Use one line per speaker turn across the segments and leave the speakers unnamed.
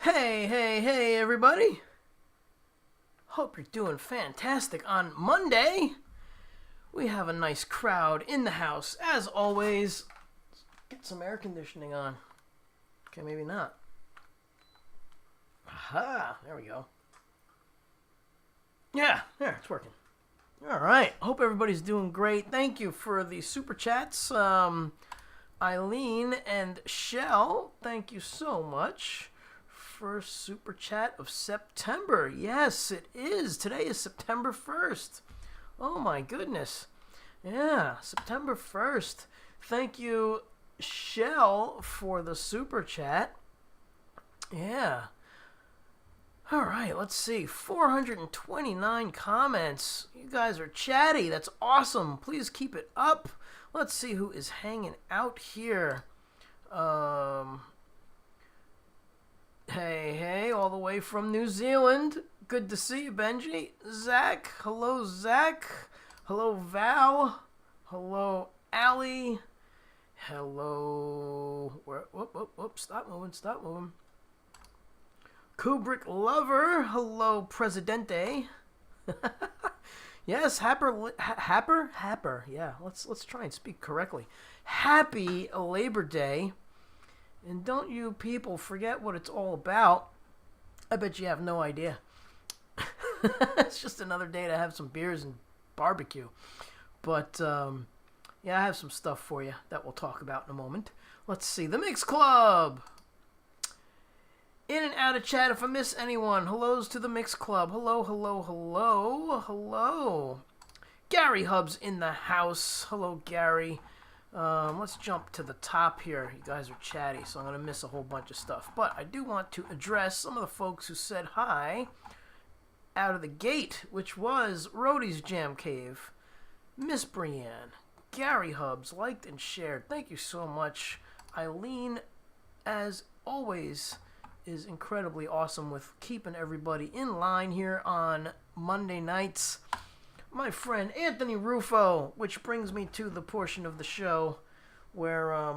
Hey, everybody. Hope you're doing fantastic on Monday. We have a nice crowd in the house, as always. Get some air conditioning on. Okay, maybe not. Aha, there we go. Yeah, there, it's working. All right, hope everybody's doing great. Thank you for the super chats. Eileen and Shell, thank you so much. First super chat of September. Yes, it is. Today is September 1st. Oh my goodness. Yeah, September 1st. Thank you, Shell, for the super chat. Yeah. All right, let's see. 429 comments. You guys are chatty. That's awesome. Please keep it up. Let's see who is hanging out here. Hey, all the way from New Zealand. Good to see you, Benji. Zach. Hello, Zach. Hello, Val. Hello, Allie. Hello. Whoop. Stop moving. Kubrick Lover. Hello, Presidente. Yes, Happer. Yeah, let's try and speak correctly. Happy Labor Day. And don't you people forget what it's all about. I bet you have no idea. It's just another day to have some beers and barbecue. But, yeah, I have some stuff for you that we'll talk about in a moment. Let's see. The Mix Club. In and out of chat if I miss anyone. Hellos to the Mix Club. Hello. Gary Hub's in the house. Hello, Gary. Let's jump to the top here. You guys are chatty, so I'm going to miss a whole bunch of stuff. But I do want to address some of the folks who said hi out of the gate, which was Rhodey's Jam Cave, Miss Brienne, Gary Hubs, liked and shared. Thank you so much. Eileen, as always, is incredibly awesome with keeping everybody in line here on Monday nights. My friend Anthony Rufo, which brings me to the portion of the show where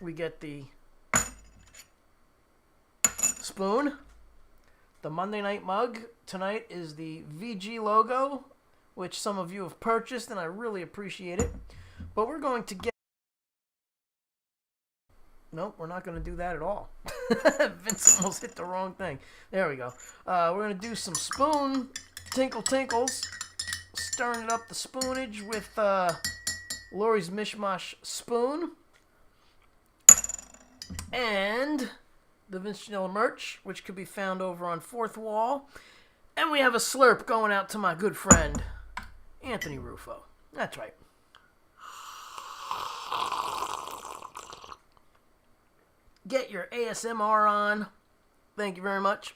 we get the spoon, the Monday night mug. Tonight is the VG logo, which some of you have purchased, and I really appreciate it. But we're going to get... Nope, we're not going to do that at all. Vince almost hit the wrong thing. There we go. We're going to do some spoon tinkles. Stirring it up the spoonage with Lori's Mishmash spoon. And the Vince Janela merch, which could be found over on Fourth Wall. And we have a slurp going out to my good friend, Anthony Rufo. That's right. Get your ASMR on. Thank you very much.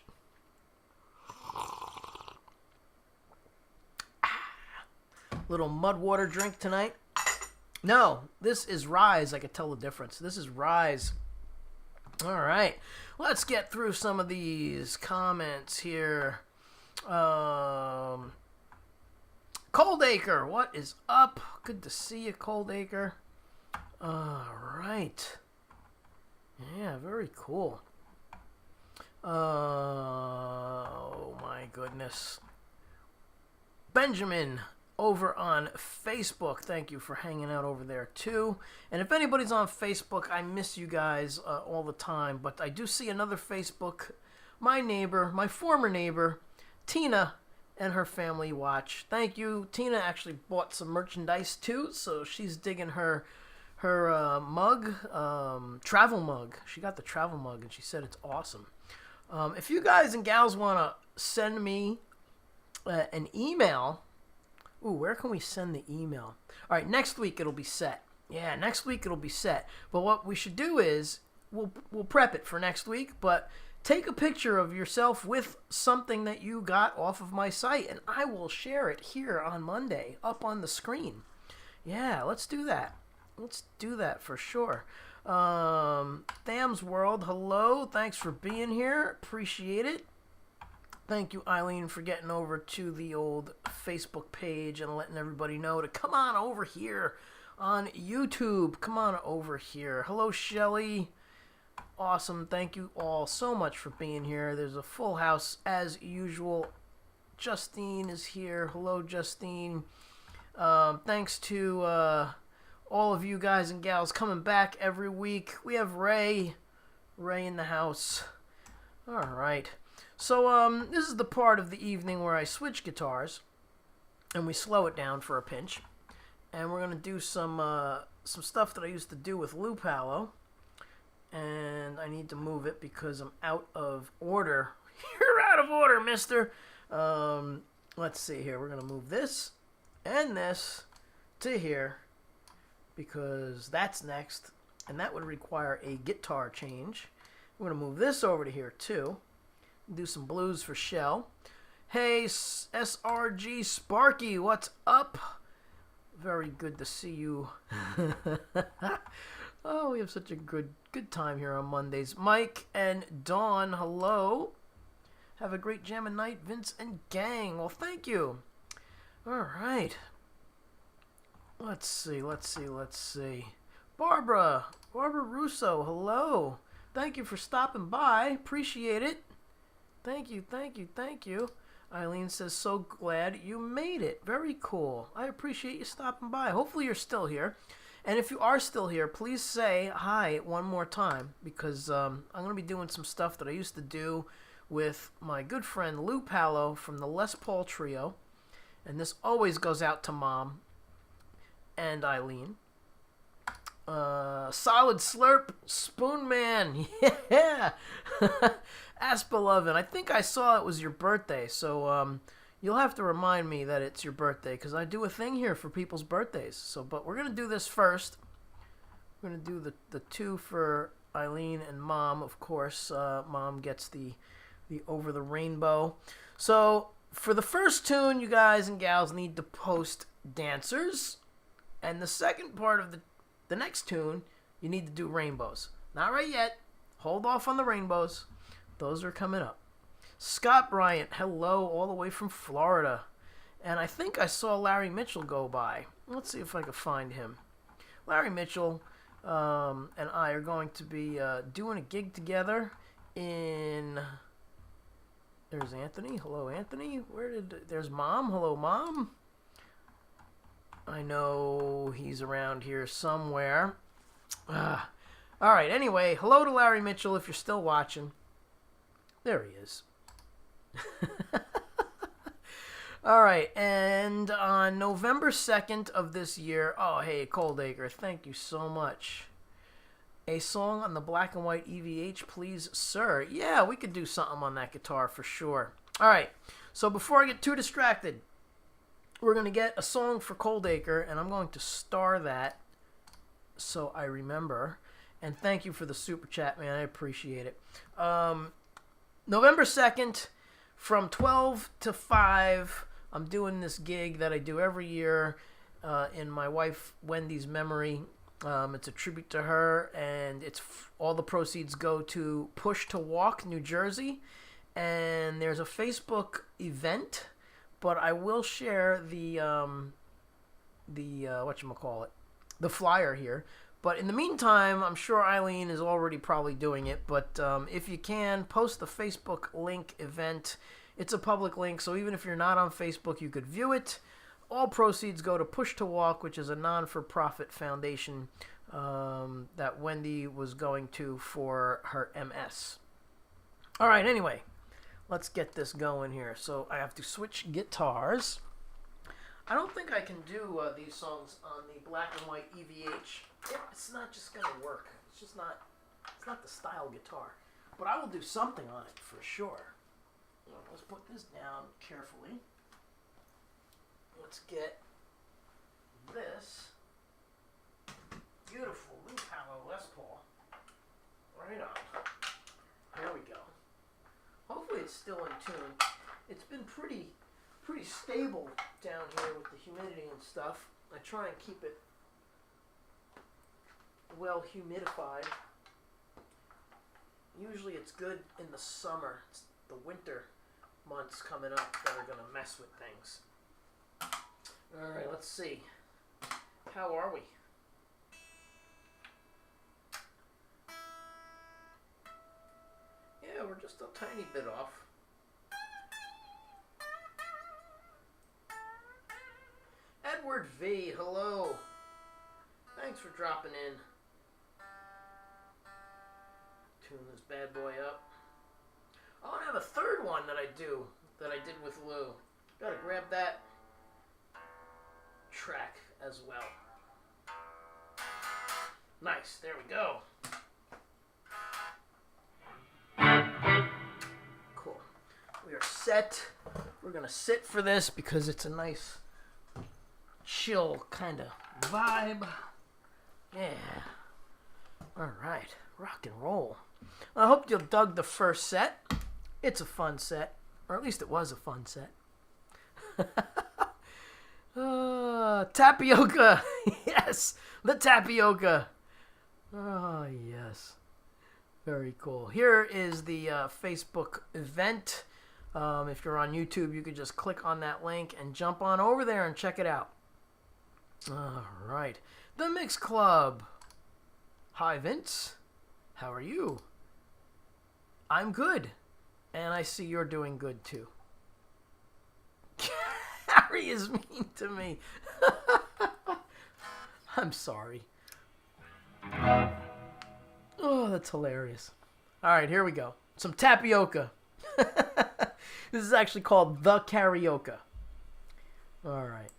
Little mud water drink tonight. No, this is Rise. I could tell the difference. This is Rise. All right. Let's get through some of these comments here. Coldacre, what is up? Good to see you, Coldacre. All right. Yeah, very cool. Oh, my goodness. Benjamin over on Facebook. Thank you for hanging out over there too. And if anybody's on Facebook, I miss you guys all the time. But I do see another Facebook. My neighbor, my former neighbor, Tina, and her family watch. Thank you. Tina actually bought some merchandise too, so she's digging her mug, travel mug. She got the travel mug, and she said it's awesome. If you guys and gals want to send me an email... Ooh, where can we send the email? All right, next week it'll be set. Yeah, next week it'll be set. But what we should do is we'll prep it for next week, but take a picture of yourself with something that you got off of my site, and I will share it here on Monday up on the screen. Yeah, let's do that. Let's do that for sure. Tham's World, hello. Thanks for being here. Appreciate it. Thank you, Eileen, for getting over to the old Facebook page and letting everybody know to come on over here on YouTube. Come on over here. Hello, Shelly. awesome. Thank you all so much for being here. There's a full house as usual. Justine is here. Hello, Justine. Thanks to all of you guys and gals coming back every week. We have Ray in the house. All right. So this is the part of the evening where I switch guitars and we slow it down for a pinch. And we're gonna do some stuff that I used to do with Lou Palo. And I need to move it because I'm out of order. You're out of order, mister. Let's see here. We're gonna move this and this to here because that's next, and that would require a guitar change. We're gonna move this over to here too. Do some blues for Shell. Hey, SRG Sparky, what's up? Very good to see you. Oh, we have such a good time here on Mondays. Mike and Dawn, hello. Have a great jamming night, Vince and gang. Well, thank you. All right. Let's see. Barbara Russo, hello. Thank you for stopping by. Appreciate it. Thank you. Eileen says, so glad you made it. Very cool. I appreciate you stopping by. Hopefully you're still here. And if you are still here, please say hi one more time because I'm going to be doing some stuff that I used to do with my good friend Lou Palo from the Les Paul Trio. And this always goes out to Mom and Eileen. Solid Slurp, Spoon Man, yeah! Aspelovin, I think I saw it was your birthday, so you'll have to remind me that it's your birthday, because I do a thing here for people's birthdays. So, but we're going to do this first. We're going to do the two for Eileen and Mom, of course. Mom gets the Over the Rainbow. So, for the first tune, you guys and gals need to post dancers. And the second part of the next tune, you need to do rainbows. Not right yet. Hold off on the rainbows. Those are coming up. Scott Bryant, hello, all the way from Florida. And I think I saw Larry Mitchell go by. Let's see if I can find him. Larry Mitchell and I are going to be doing a gig together in... There's Anthony. Hello, Anthony. There's Mom. Hello, Mom. I know he's around here somewhere. All right, anyway, hello to Larry Mitchell if you're still watching. There he is. All right, and on November 2nd of this year, oh, hey, Coldacre, thank you so much. A song on the black and white EVH, please, sir. Yeah, we could do something on that guitar for sure. All right, so before I get too distracted, we're going to get a song for Coldacre, and I'm going to star that so I remember. And thank you for the super chat, man. I appreciate it. November 2nd, from 12 to 5, I'm doing this gig that I do every year in my wife Wendy's memory. It's a tribute to her, and all the proceeds go to Push to Walk, New Jersey. And there's a Facebook event, but I will share the whatchamacallit, the flyer here. But in the meantime, I'm sure Eileen is already probably doing it. But if you can, post the Facebook link event. It's a public link, so even if you're not on Facebook, you could view it. All proceeds go to Push to Walk, which is a non-for-profit foundation that Wendy was going to for her MS. All right, anyway, let's get this going here. So I have to switch guitars. I don't think I can do these songs on the black and white EVH. It's not just going to work. It's not the style guitar. But I will do something on it for sure. Let's put this down carefully. Let's get this beautiful Lou Palo Les Paul. Right on. There we go. Hopefully it's still in tune. It's been pretty stable down here with the humidity and stuff. I try and keep it well humidified. Usually it's good in the summer. It's the winter months coming up that are going to mess with things. All right, let's see. How are we? just a tiny bit off. Edward V, hello. Thanks for dropping in. Tune this bad boy up. Oh, and I have a third one that I did with Lou. Gotta grab that track as well. Nice, there we go. Cool. We are set. We're gonna sit for this because it's a nice chill kind of vibe. Yeah. Alright, rock and roll. I hope you dug the first set. It's a fun set. Or at least it was a fun set. Tapioca. Yes, the tapioca. Oh, yes. Very cool. Here is the Facebook event. If you're on YouTube, you could just click on that link and jump on over there and check it out. All right. The Mix Club. Hi, Vince. How are you? I'm good. And I see you're doing good, too. Harry is mean to me. I'm sorry. Oh, that's hilarious. All right, here we go. Some tapioca. This is actually called The Karaoke. All right.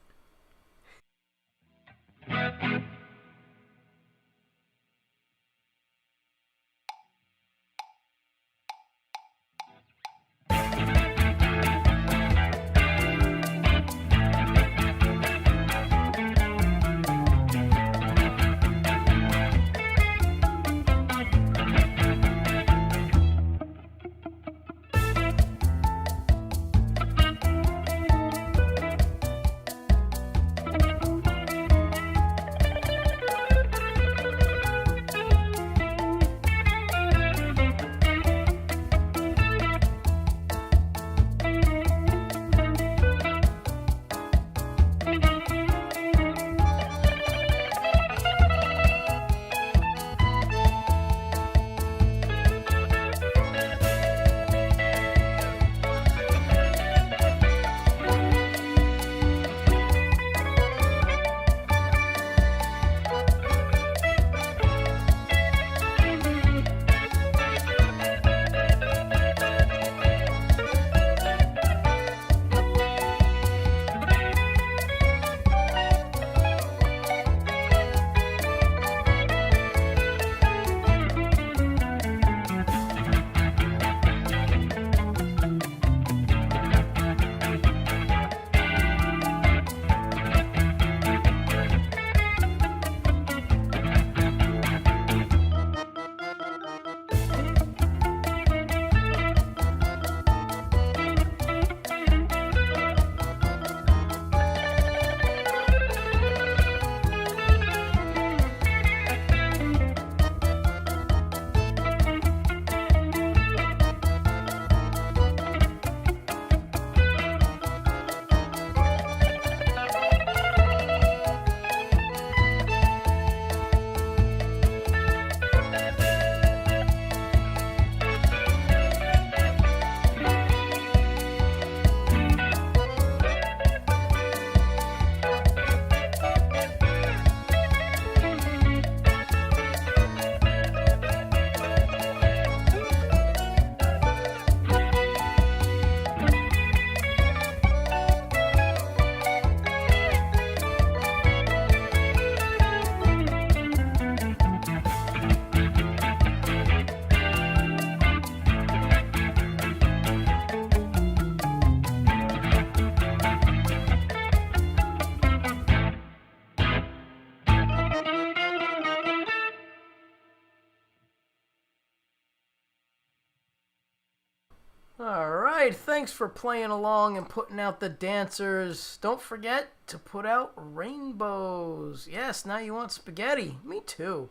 Alright, thanks for playing along and putting out the dancers. Don't forget to put out rainbows. Yes, now you want spaghetti. Me too.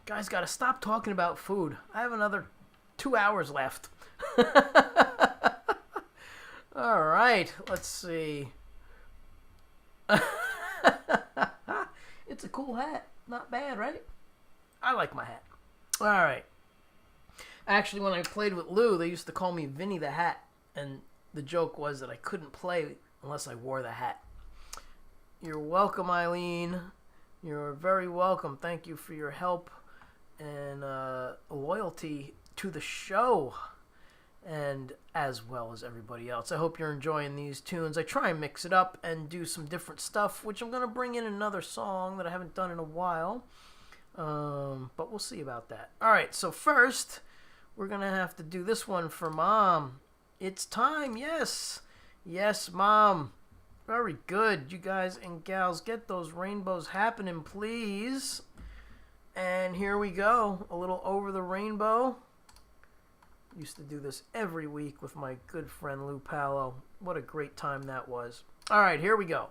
Guys, gotta stop talking about food. I have another 2 hours left. Alright, let's see. It's a cool hat. Not bad, right? I like my hat. Alright. Actually, when I played with Lou, they used to call me Vinny the Hat, and the joke was that I couldn't play unless I wore the hat. You're welcome, Eileen. You're very welcome. Thank you for your help and loyalty to the show, and as well as everybody else. I hope you're enjoying these tunes. I try and mix it up and do some different stuff, which I'm going to bring in another song that I haven't done in a while, but we'll see about that. All right, so first, we're going to have to do this one for Mom. It's time, yes. Yes, Mom. Very good. You guys and gals, get those rainbows happening, please. And here we go. A little Over the Rainbow. Used to do this every week with my good friend Lou Palo. What a great time that was. All right, here we go.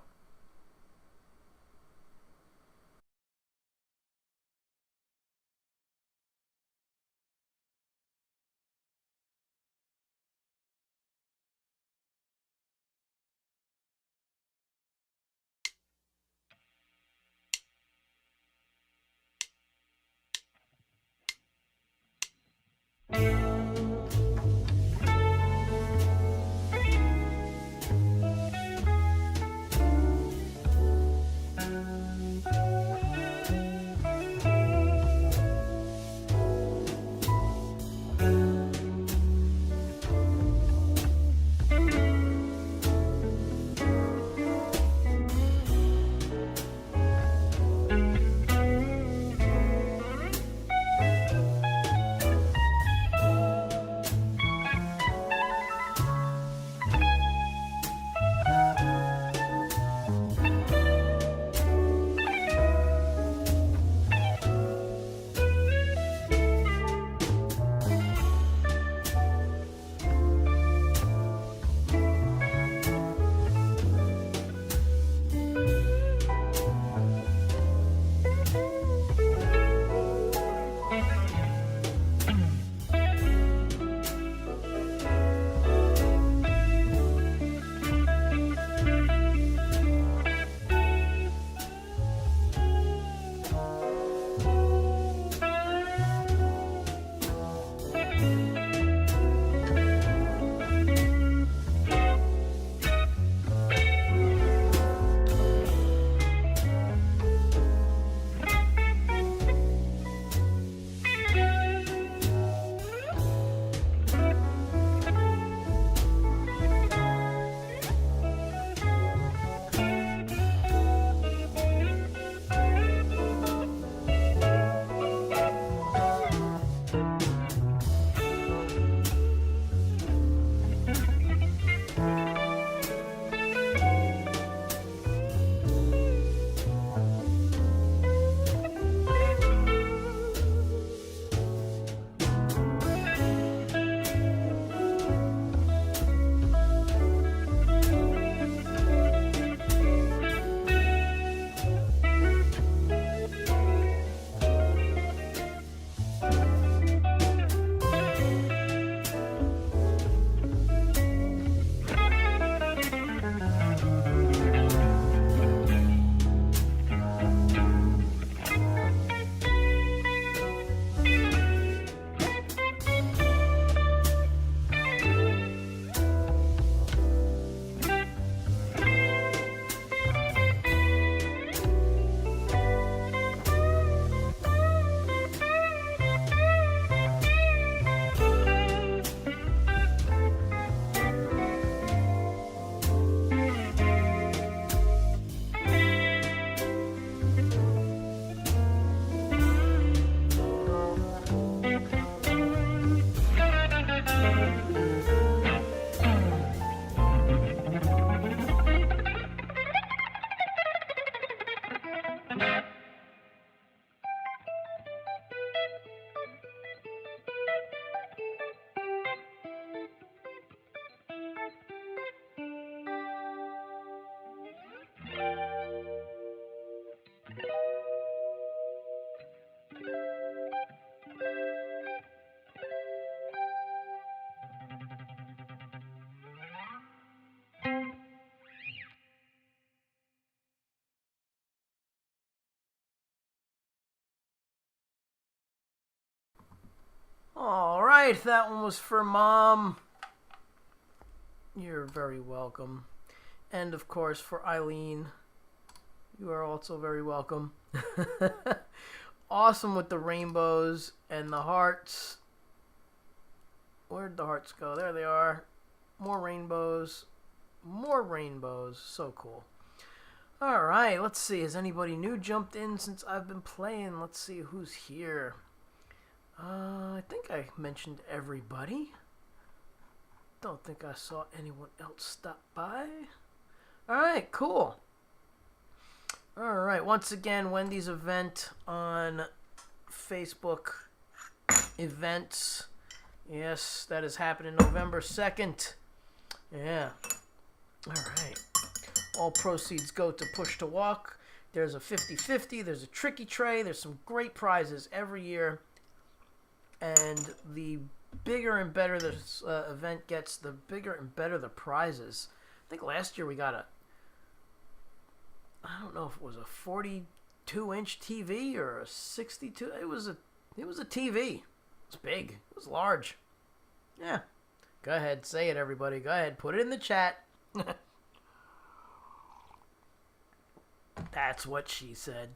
All right, that one was for Mom. You're very welcome. And, of course, for Eileen. You are also very welcome. Awesome with the rainbows and the hearts. Where'd the hearts go? There they are. More rainbows. More rainbows. So cool. All right, let's see. Has anybody new jumped in since I've been playing? Let's see who's here. I think I mentioned everybody. Don't think I saw anyone else stop by. All right, cool. All right, once again, Wendy's event on Facebook. Events. Yes, that is happening November 2nd. Yeah. All right. All proceeds go to Push to Walk. There's a 50-50. There's a tricky tray. There's some great prizes every year. And the bigger and better this event gets, the bigger and better the prizes. I think last year we got I don't know if it was a 42-inch TV or a 62. It was a TV. It was big. It was large. Yeah. Go ahead, say it, everybody. Go ahead, put it in the chat. That's what she said.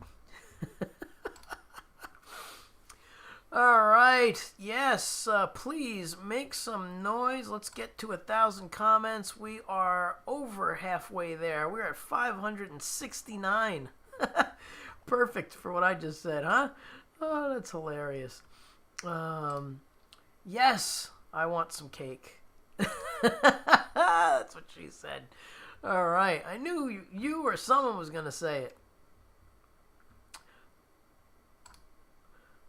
All right. Yes, please make some noise. Let's get to 1,000 comments. We are over halfway there. We're at 569. Perfect for what I just said, huh? Oh, that's hilarious. Yes, I want some cake. That's what she said. All right. I knew you or someone was going to say it.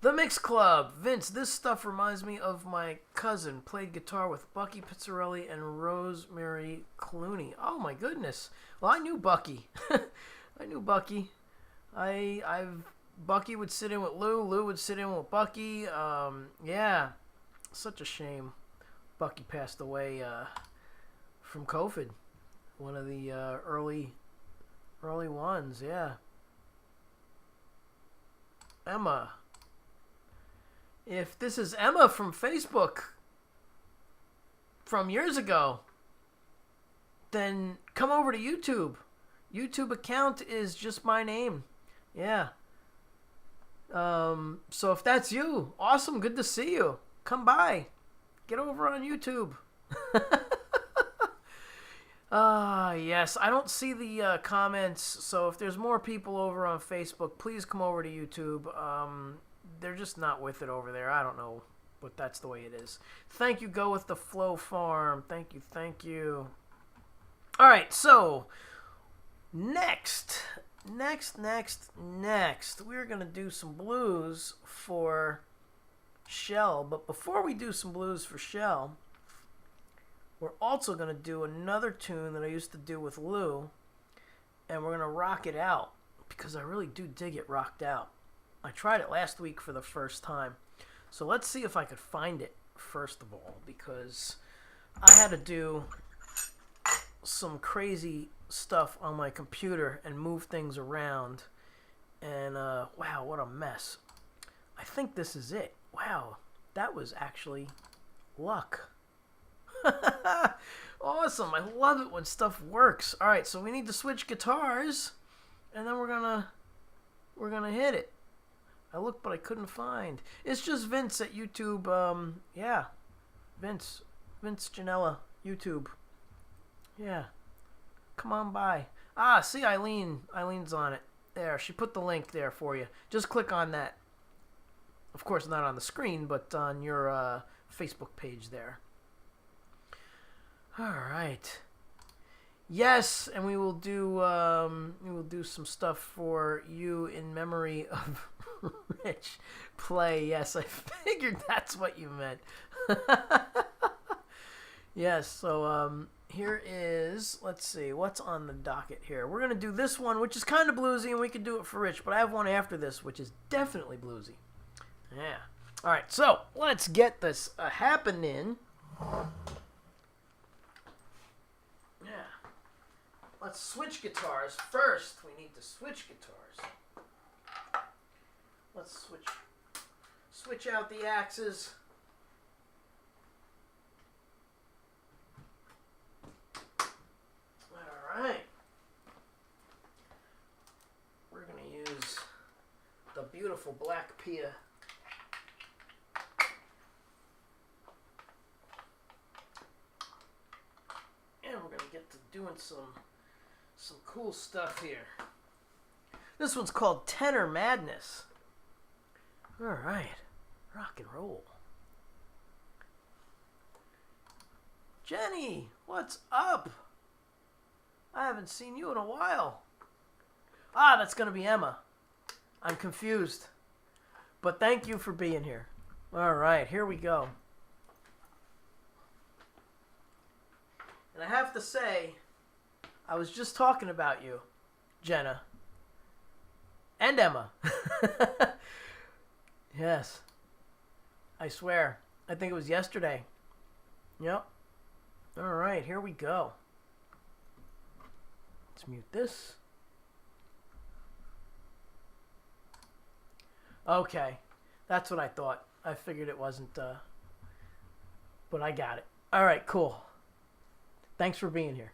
The Mix Club. Vince, this stuff reminds me of my cousin. Played guitar with Bucky Pizzarelli and Rosemary Clooney. Oh, my goodness. Well, I knew Bucky. I knew Bucky. Bucky would sit in with Lou. Lou would sit in with Bucky. Yeah. Such a shame. Bucky passed away from COVID. One of the early ones, yeah. Emma. If this is Emma from Facebook from years ago, then come over to YouTube. YouTube account is just my name. Yeah. So if that's you, awesome, good to see you. Come by. Get over on YouTube. Yes, I don't see the comments, so if there's more people over on Facebook, please come over to YouTube. They're just not with it over there. I don't know, but that's the way it is. Thank you, Go With The Flow Farm. Thank you. All right, so next, we're going to do some blues for Shell. But before we do some blues for Shell, we're also going to do another tune that I used to do with Lou, and we're going to rock it out because I really do dig it rocked out. I tried it last week for the first time. So let's see if I could find it, first of all, because I had to do some crazy stuff on my computer and move things around. And, wow, what a mess. I think this is it. Wow, that was actually luck. Awesome. I love it when stuff works. All right, so we need to switch guitars, and then we're gonna hit it. I looked, but I couldn't find. It's just Vince at YouTube. Yeah, Vince Janella, YouTube. Yeah, come on by. See, Eileen's on it. There, she put the link there for you. Just click on that. Of course, not on the screen, but on your Facebook page there. All right. Yes, and we will do some stuff for you in memory of Rich Play. Yes, I figured that's what you meant. Yes, so here is, let's see, what's on the docket here. We're going to do this one, which is kind of bluesy, and we can do it for Rich, but I have one after this, which is definitely bluesy. Yeah. All right, so let's get this happening. Let's switch guitars. First, we need to switch guitars. Let's switch out the axes. beautiful black Pia. And we're gonna get to doing some cool stuff here. This one's called Tenor Madness. All right, rock and roll. Jenny, what's up? I haven't seen you in a while. Ah, that's gonna be Emma. I'm confused. But thank you for being here. All right, here we go. And I have to say, I was just talking about you, Jenna. And Emma. Yes. I swear. I think it was yesterday. Yep. All right, here we go. Let's mute this. Okay. That's what I thought. I figured it wasn't, but I got it. All right, cool. Thanks for being here.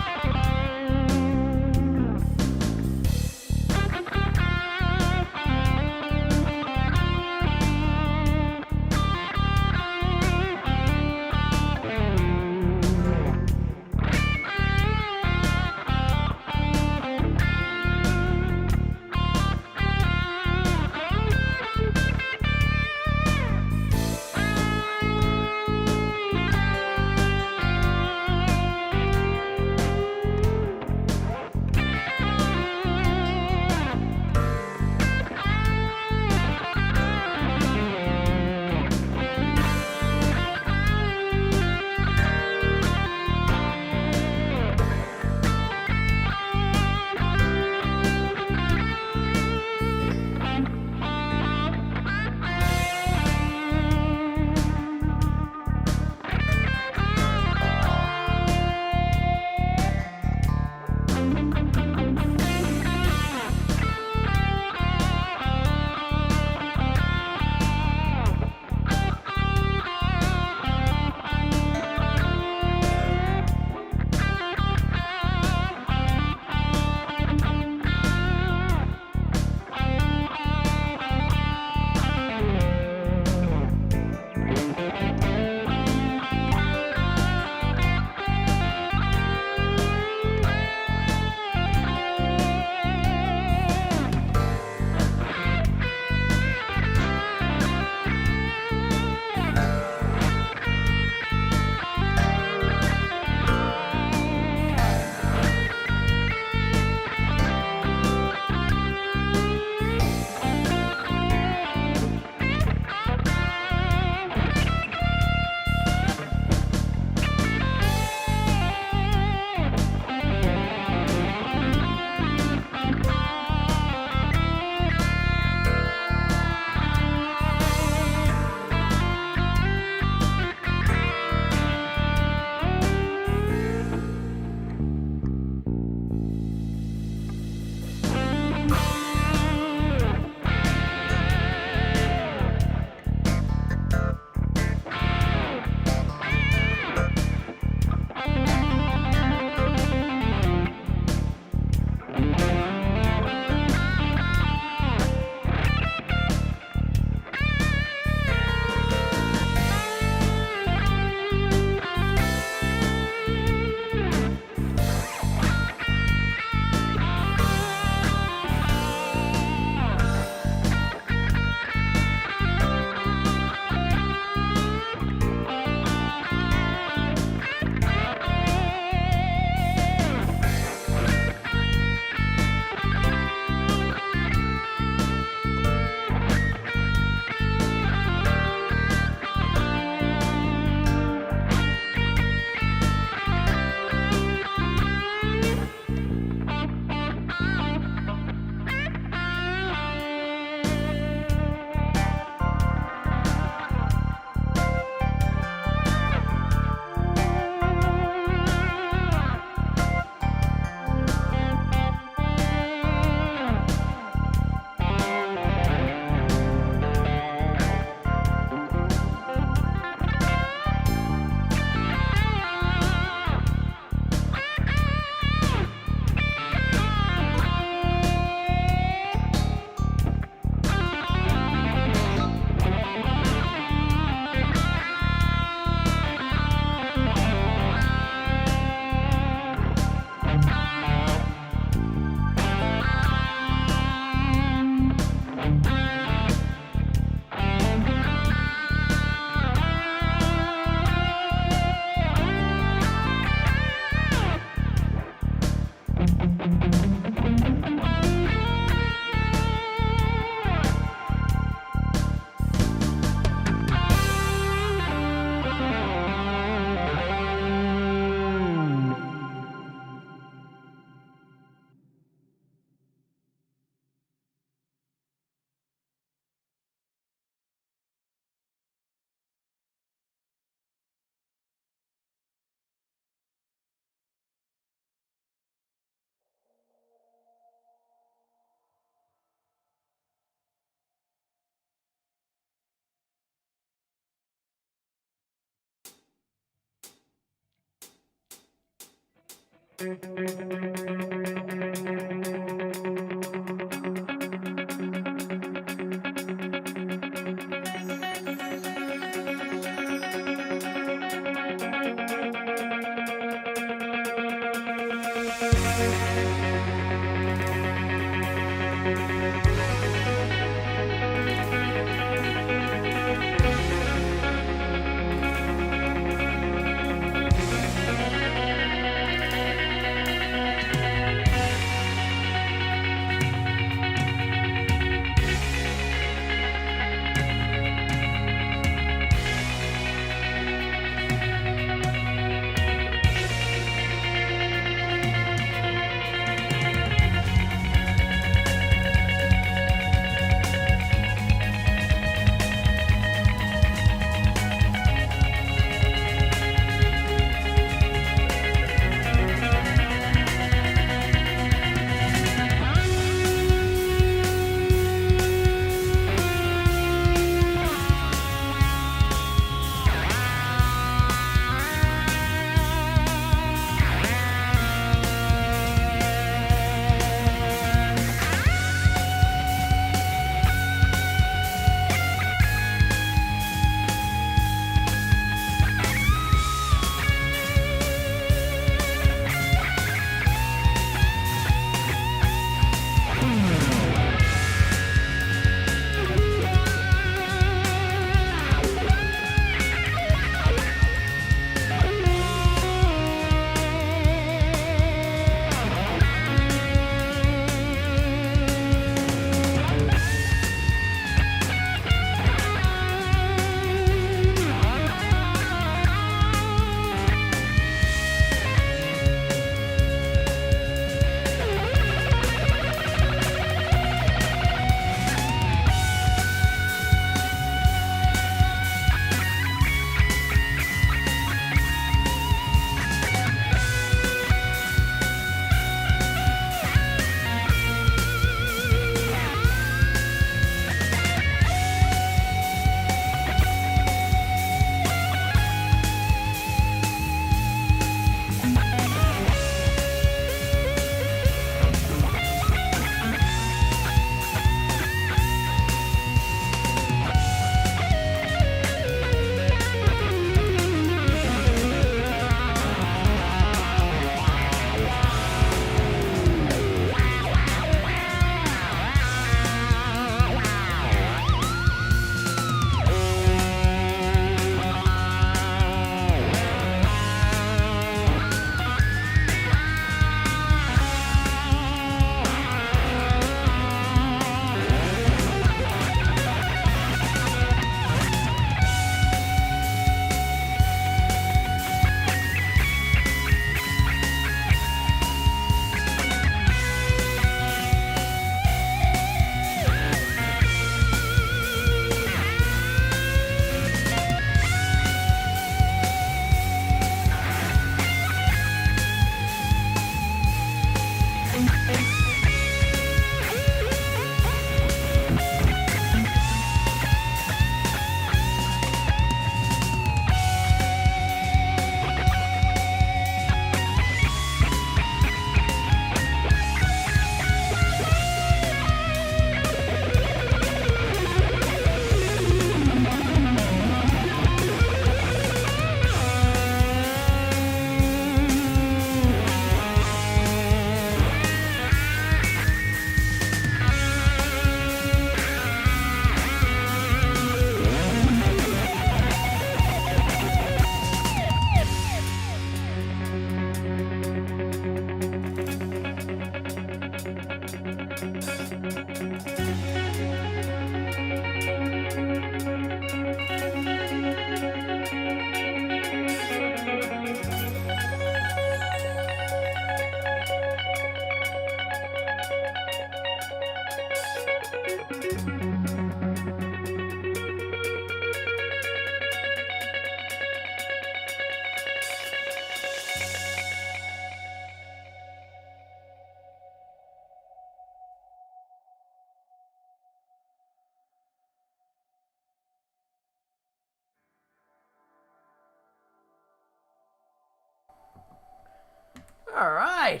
All right.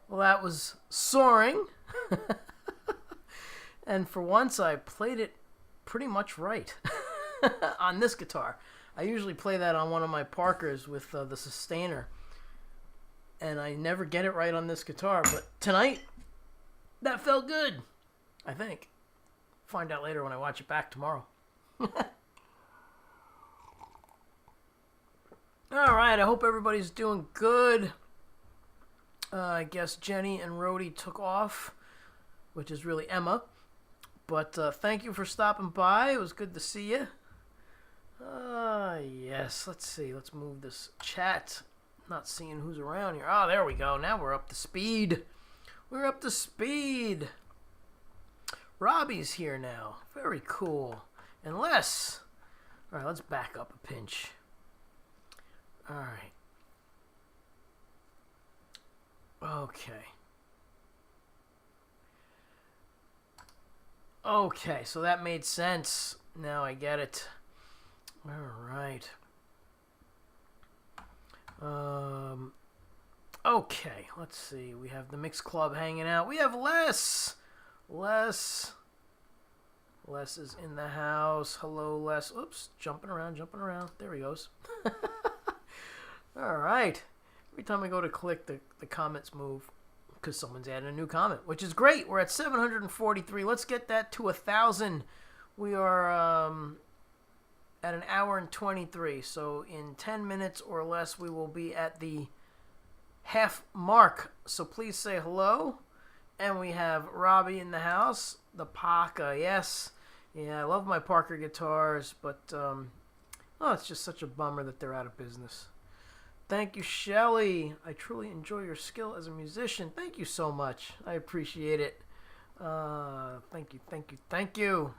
Well, that was Soaring. And for once, I played it pretty much right on this guitar. I usually play that on one of my Parkers with the sustainer. And I never get it right on this guitar. But tonight, that felt good, I think. Find out later when I watch it back tomorrow. All right, I hope everybody's doing good. I guess Jenny and Rhodey took off, which is really Emma. But thank you for stopping by. It was good to see you. Yes, let's see. Let's move this chat. Not seeing who's around here. Oh, there we go. Now we're up to speed. We're up to speed. Robbie's here now. Very cool. And Les. All right, let's back up a pinch. All right. Okay. Okay, so that made sense. Now I get it. All right. Okay, let's see. We have the Mix Club hanging out. We have Les. Les is in the house. Hello, Les. Oops, jumping around. There he goes. All right. Every time I go to click, the comments move because someone's adding a new comment, which is great. We're at 743. Let's get that to 1,000. We are at an hour and 23. So in 10 minutes or less, we will be at the half mark. So please say hello. And we have Robbie in the house. The Parker, yes. Yeah, I love my Parker guitars, but oh, it's just such a bummer that they're out of business. Thank you, Shelly. I truly enjoy your skill as a musician. Thank you so much. I appreciate it. Thank you.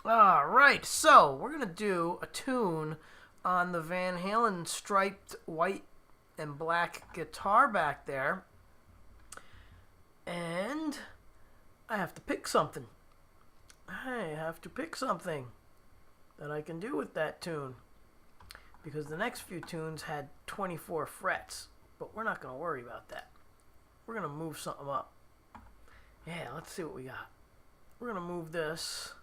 All right, so we're going to do a tune on the Van Halen striped white and black guitar back there. And I have to pick something. I have to pick something that I can do with that tune. Because the next few tunes had 24 frets. But we're not going to worry about that. We're going to move something up. Yeah, let's see what we got. We're going to move this.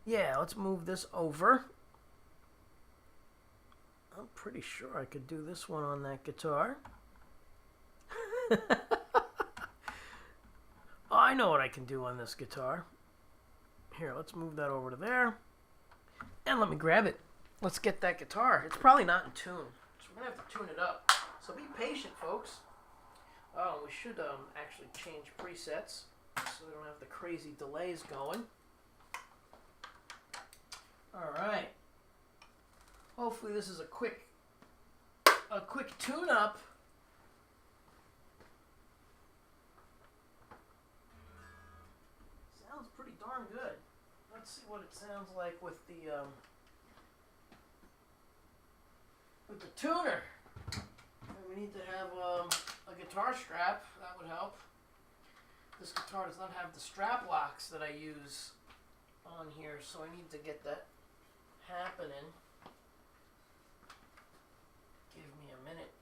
Yeah, let's move this over. I'm pretty sure I could do this one on that guitar. Oh, I know what I can do on this guitar. Here, let's move that over to there. And let me grab it. Let's get that guitar. It's probably not in tune, so we're going to have to tune it up. So be patient, folks. Oh, we should actually change presets so we don't have the crazy delays going. All right. Hopefully this is a quick tune-up. Sounds pretty darn good. Let's see what it sounds like with the tuner. And we need to have a guitar strap. That would help. This guitar does not have the strap locks that I use on here, so I need to get that happening. Give me a minute.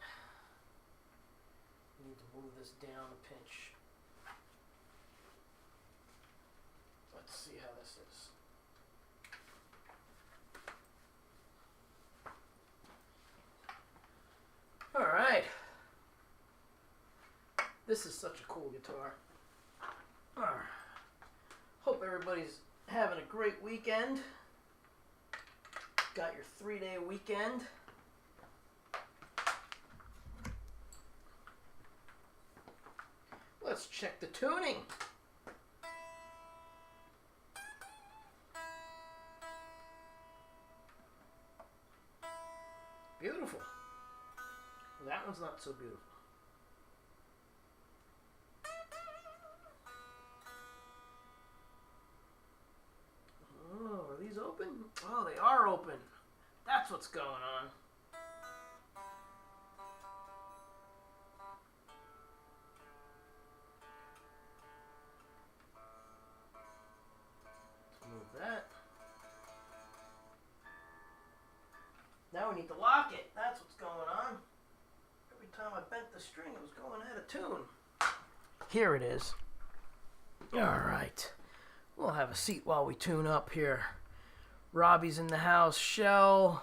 I need to move this down a pinch. Let's see how this is. All right. This is such a cool guitar. Hope everybody's having a great weekend. Got your 3-day weekend. Let's check the tuning. Beautiful. That one's not so beautiful. Oh, are these open? Oh, they are open. That's what's going on. Let's move that. Now we need to lock it. That's what's going on. the string. It was going out of tune. Here it is. All right. We'll have a seat while we tune up here. Robbie's in the house. Shell.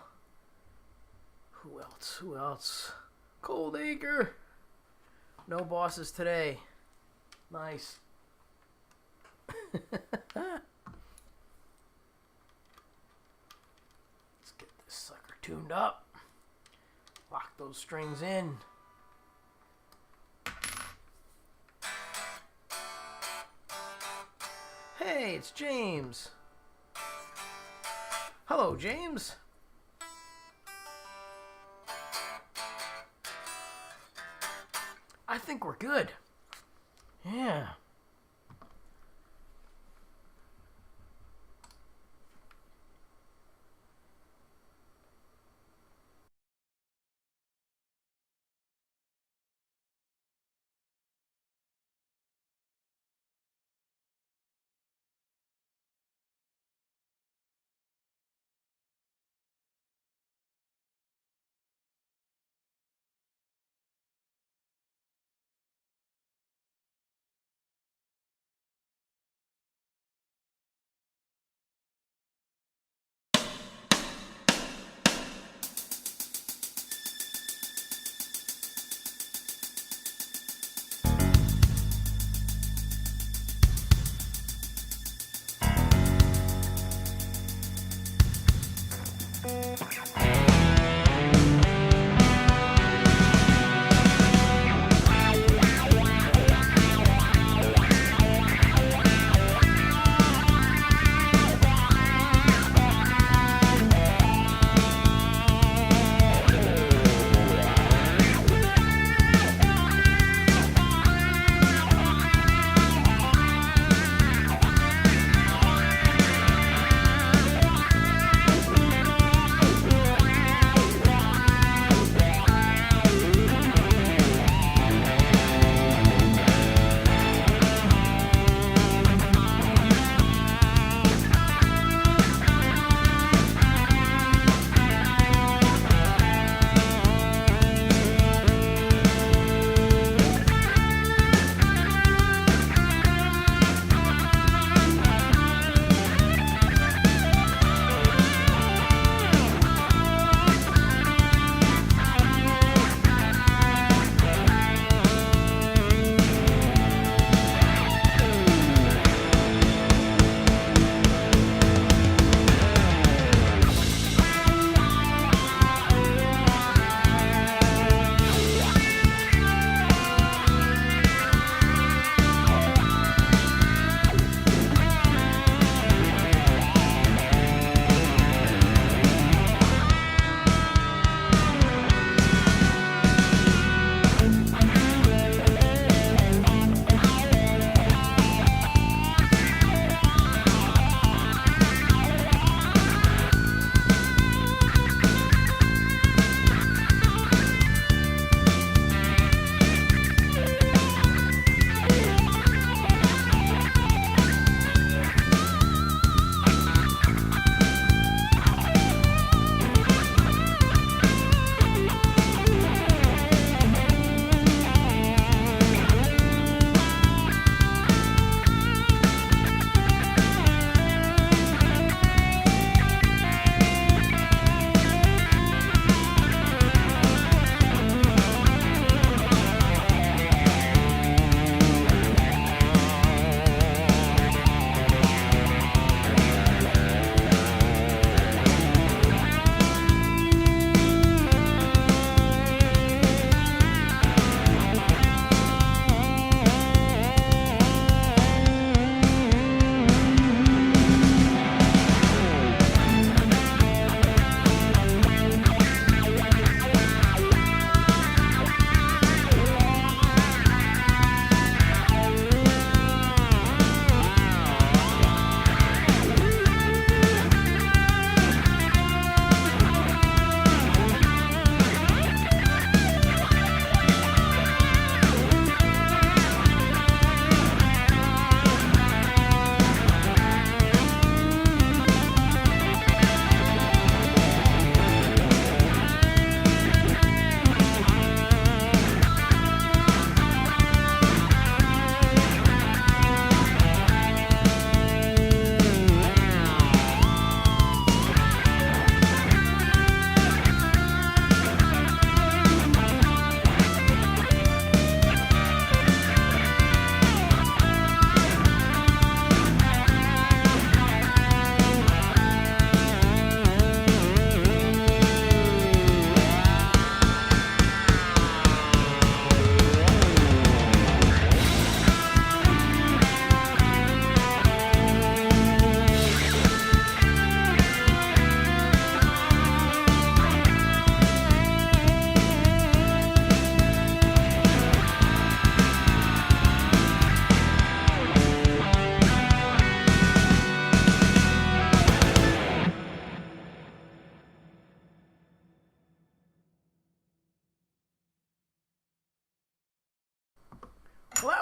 Who else? Who else? Cold Acre. No bosses today. Nice. Let's get this sucker tuned up. Lock those strings in. Hey, it's James. Hello, James. I think we're good. Yeah.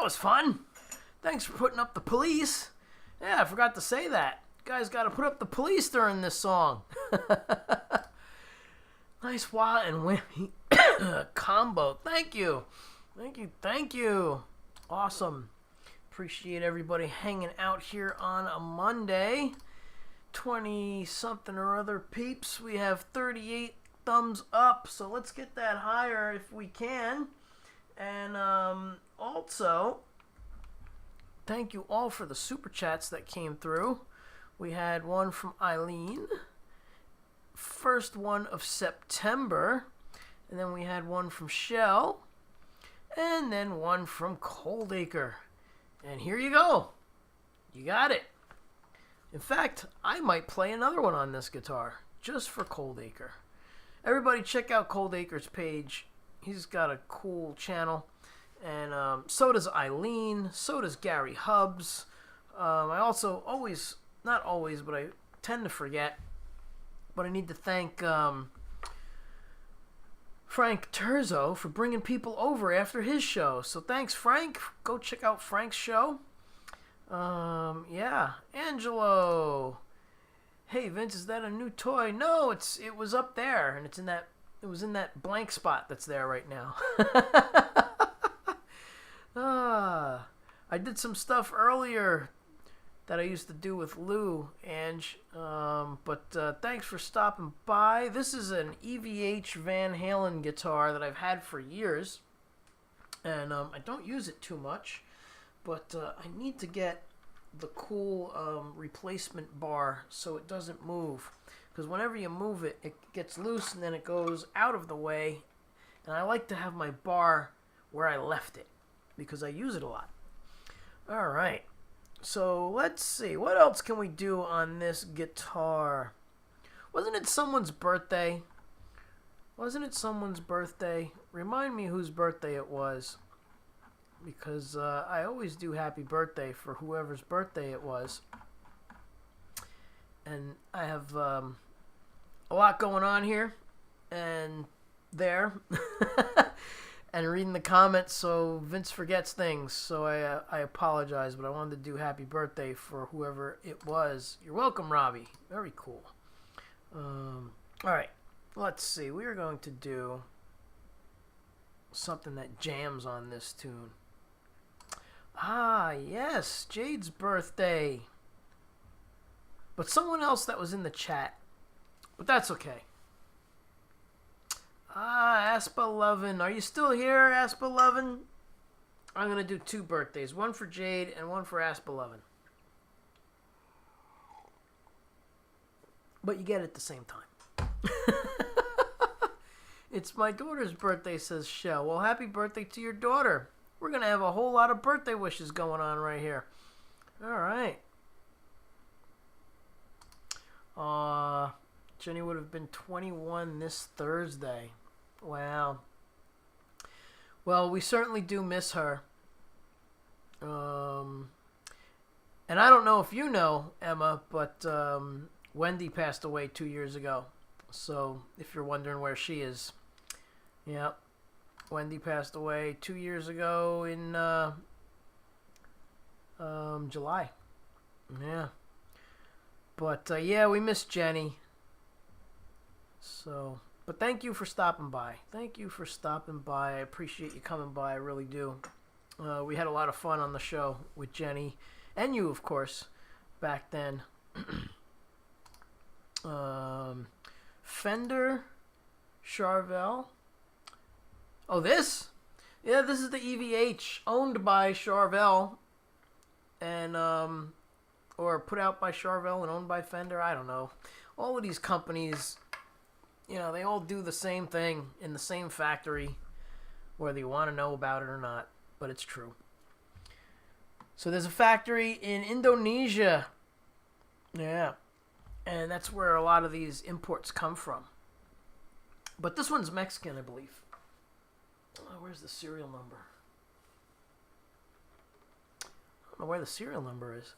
That was fun. Thanks for putting up the police. Yeah, I forgot to say that. You guys got to put up the police during this song. Nice wah and whammy combo. Thank you. Thank you. Thank you. Awesome. Appreciate everybody hanging out here on a Monday. 20-something or other peeps. We have 38 thumbs up, so let's get that higher if we can. And also, thank you all for the super chats that came through. We had one from Eileen, first one of September, and then we had one from Shell, and then one from Coldacre. And here you go. You got it. In fact, I might play another one on this guitar, just for Coldacre. Everybody check out Coldacre's page. He's got a cool channel. And so does Eileen. So does Gary Hubbs. I also not always, but I tend to forget. But I need to thank Frank Terzo for bringing people over after his show. So thanks, Frank. Go check out Frank's show. Yeah, Angelo. Hey Vince, is that a new toy? No, it was up there, and it was in that blank spot that's there right now. I did some stuff earlier that I used to do with Lou, Ange. But thanks for stopping by. This is an EVH Van Halen guitar that I've had for years, and I don't use it too much. But I need to get the cool replacement bar so it doesn't move. Because whenever you move it, it gets loose and then it goes out of the way. And I like to have my bar where I left it because I use it a lot. All right. So let's see. What else can we do on this guitar? Wasn't it someone's birthday? Wasn't it someone's birthday? Remind me whose birthday it was. Because I always do happy birthday for whoever's birthday it was. And I have a lot going on here and there. And reading the comments, so Vince forgets things. So I apologize, but I wanted to do happy birthday for whoever it was. You're welcome, Robbie. Very cool. All right, let's see. We are going to do something that jams on this tune. Ah, yes, Jade's birthday. But someone else that was in the chat. But that's okay. Ah, Aspa11. Are you still here, Aspa11? I'm going to do 2 birthdays. One for Jade and one for Aspa11. But you get it at the same time. It's my daughter's birthday, says Shell. Well, happy birthday to your daughter. We're going to have a whole lot of birthday wishes going on right here. All right. Jenny would have been 21 this Thursday. Wow. Well, we certainly do miss her. And I don't know if you know, Emma, but Wendy passed away 2 years ago. So if you're wondering where she is, yeah. Wendy passed away 2 years ago in July. Yeah. But, yeah, we miss Jenny. So, but thank you for stopping by. Thank you for stopping by. I appreciate you coming by. I really do. We had a lot of fun on the show with Jenny and you, of course, back then. Fender, Charvel. Oh, this? Yeah, this is the EVH, owned by Charvel, and or put out by Charvel and owned by Fender. I don't know. All of these companies, you know, they all do the same thing in the same factory, whether you want to know about it or not. But it's true. So there's a factory in Indonesia. Yeah, and that's where a lot of these imports come from. But this one's Mexican, I believe. Oh, where's the serial number? I don't know where the serial number is.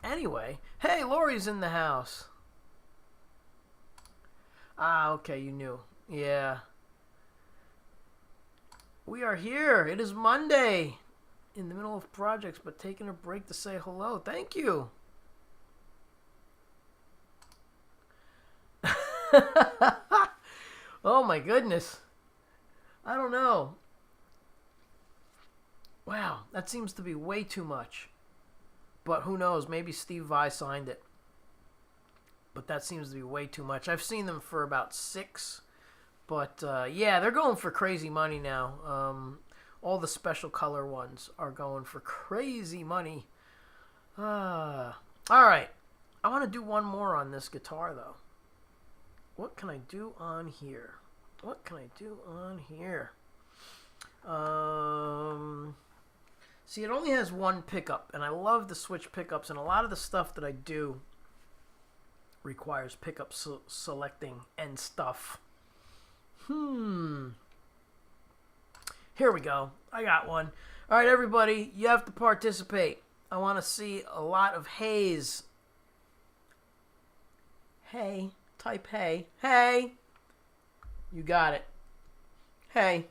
Anyway, hey, Lori's in the house. Ah, okay, you knew. Yeah. We are here. It is Monday. in the middle of projects, but taking a break to say hello. Thank you. Oh my goodness. I don't know. Wow, that seems to be way too much. But who knows? Maybe Steve Vai signed it. But that seems to be way too much. I've seen them for about 6. But yeah, they're going for crazy money now. All the special color ones are going for crazy money. All right. I want to do one more on this guitar, though. What can I do on here? What can I do on here? See, it only has one pickup, and I love to switch pickups, and a lot of the stuff that I do requires pickup selecting and stuff. Here we go. I got one. All right, everybody, you have to participate. I want to see a lot of haze. Hey. Type hey. Hey. You got it. Hey.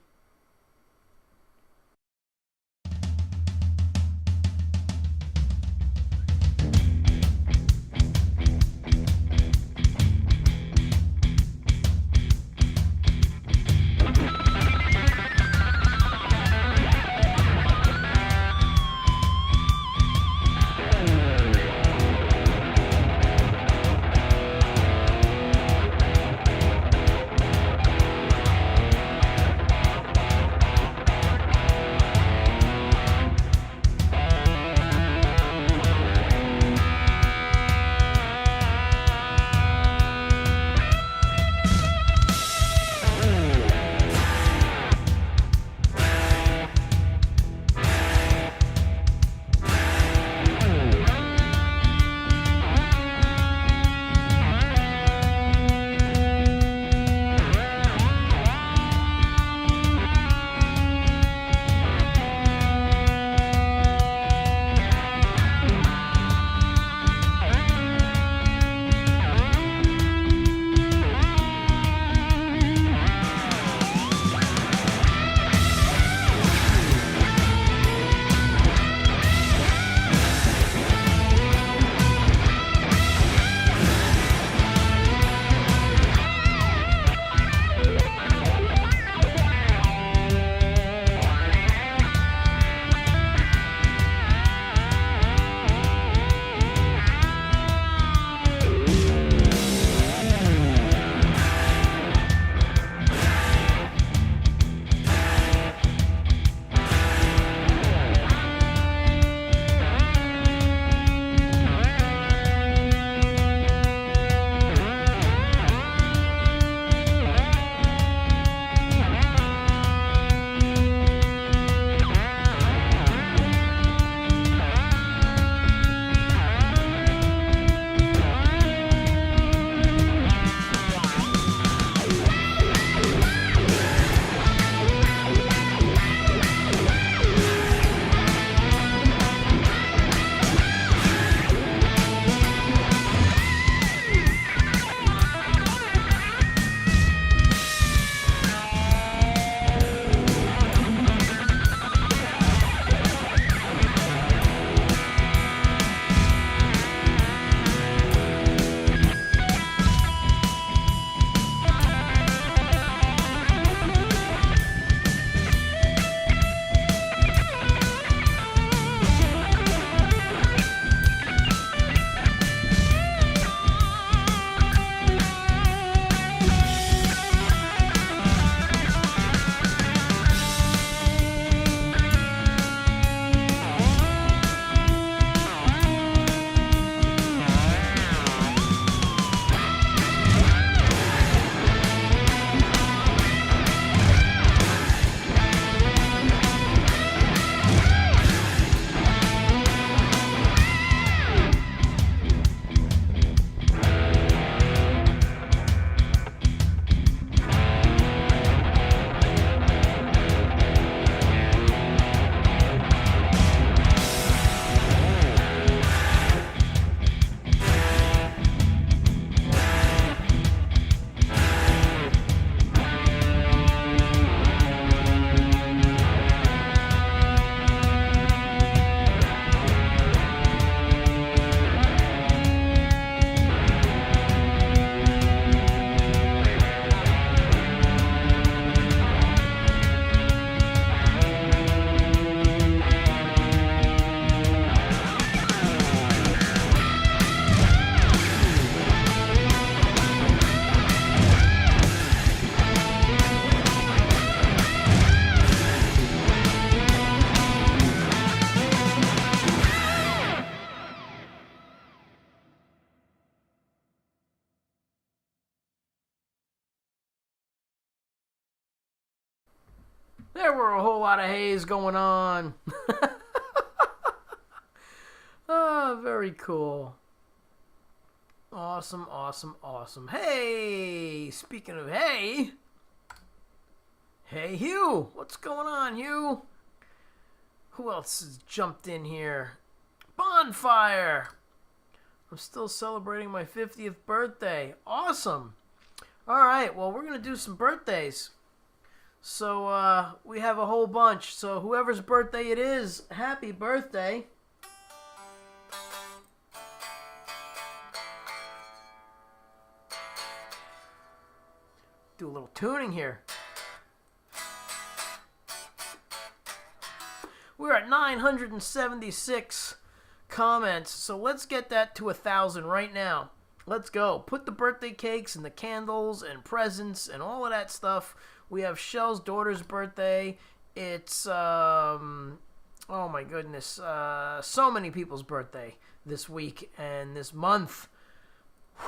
There were a whole lot of haze going on. Oh, very cool. Awesome, awesome, awesome. Hey, speaking of hey. Hey, Hugh. What's going on, Hugh? Who else has jumped in here? Bonfire. I'm still celebrating my 50th birthday. Awesome. All right, well, we're going to do some birthdays. So, we have a whole bunch. So, whoever's birthday it is, happy birthday. Do a little tuning here. We're at 976 comments, so let's get that to 1,000 right now. Let's go. Put the birthday cakes and the candles and presents and all of that stuff. We have Shell's daughter's birthday. It's, oh my goodness, so many people's birthday this week and this month.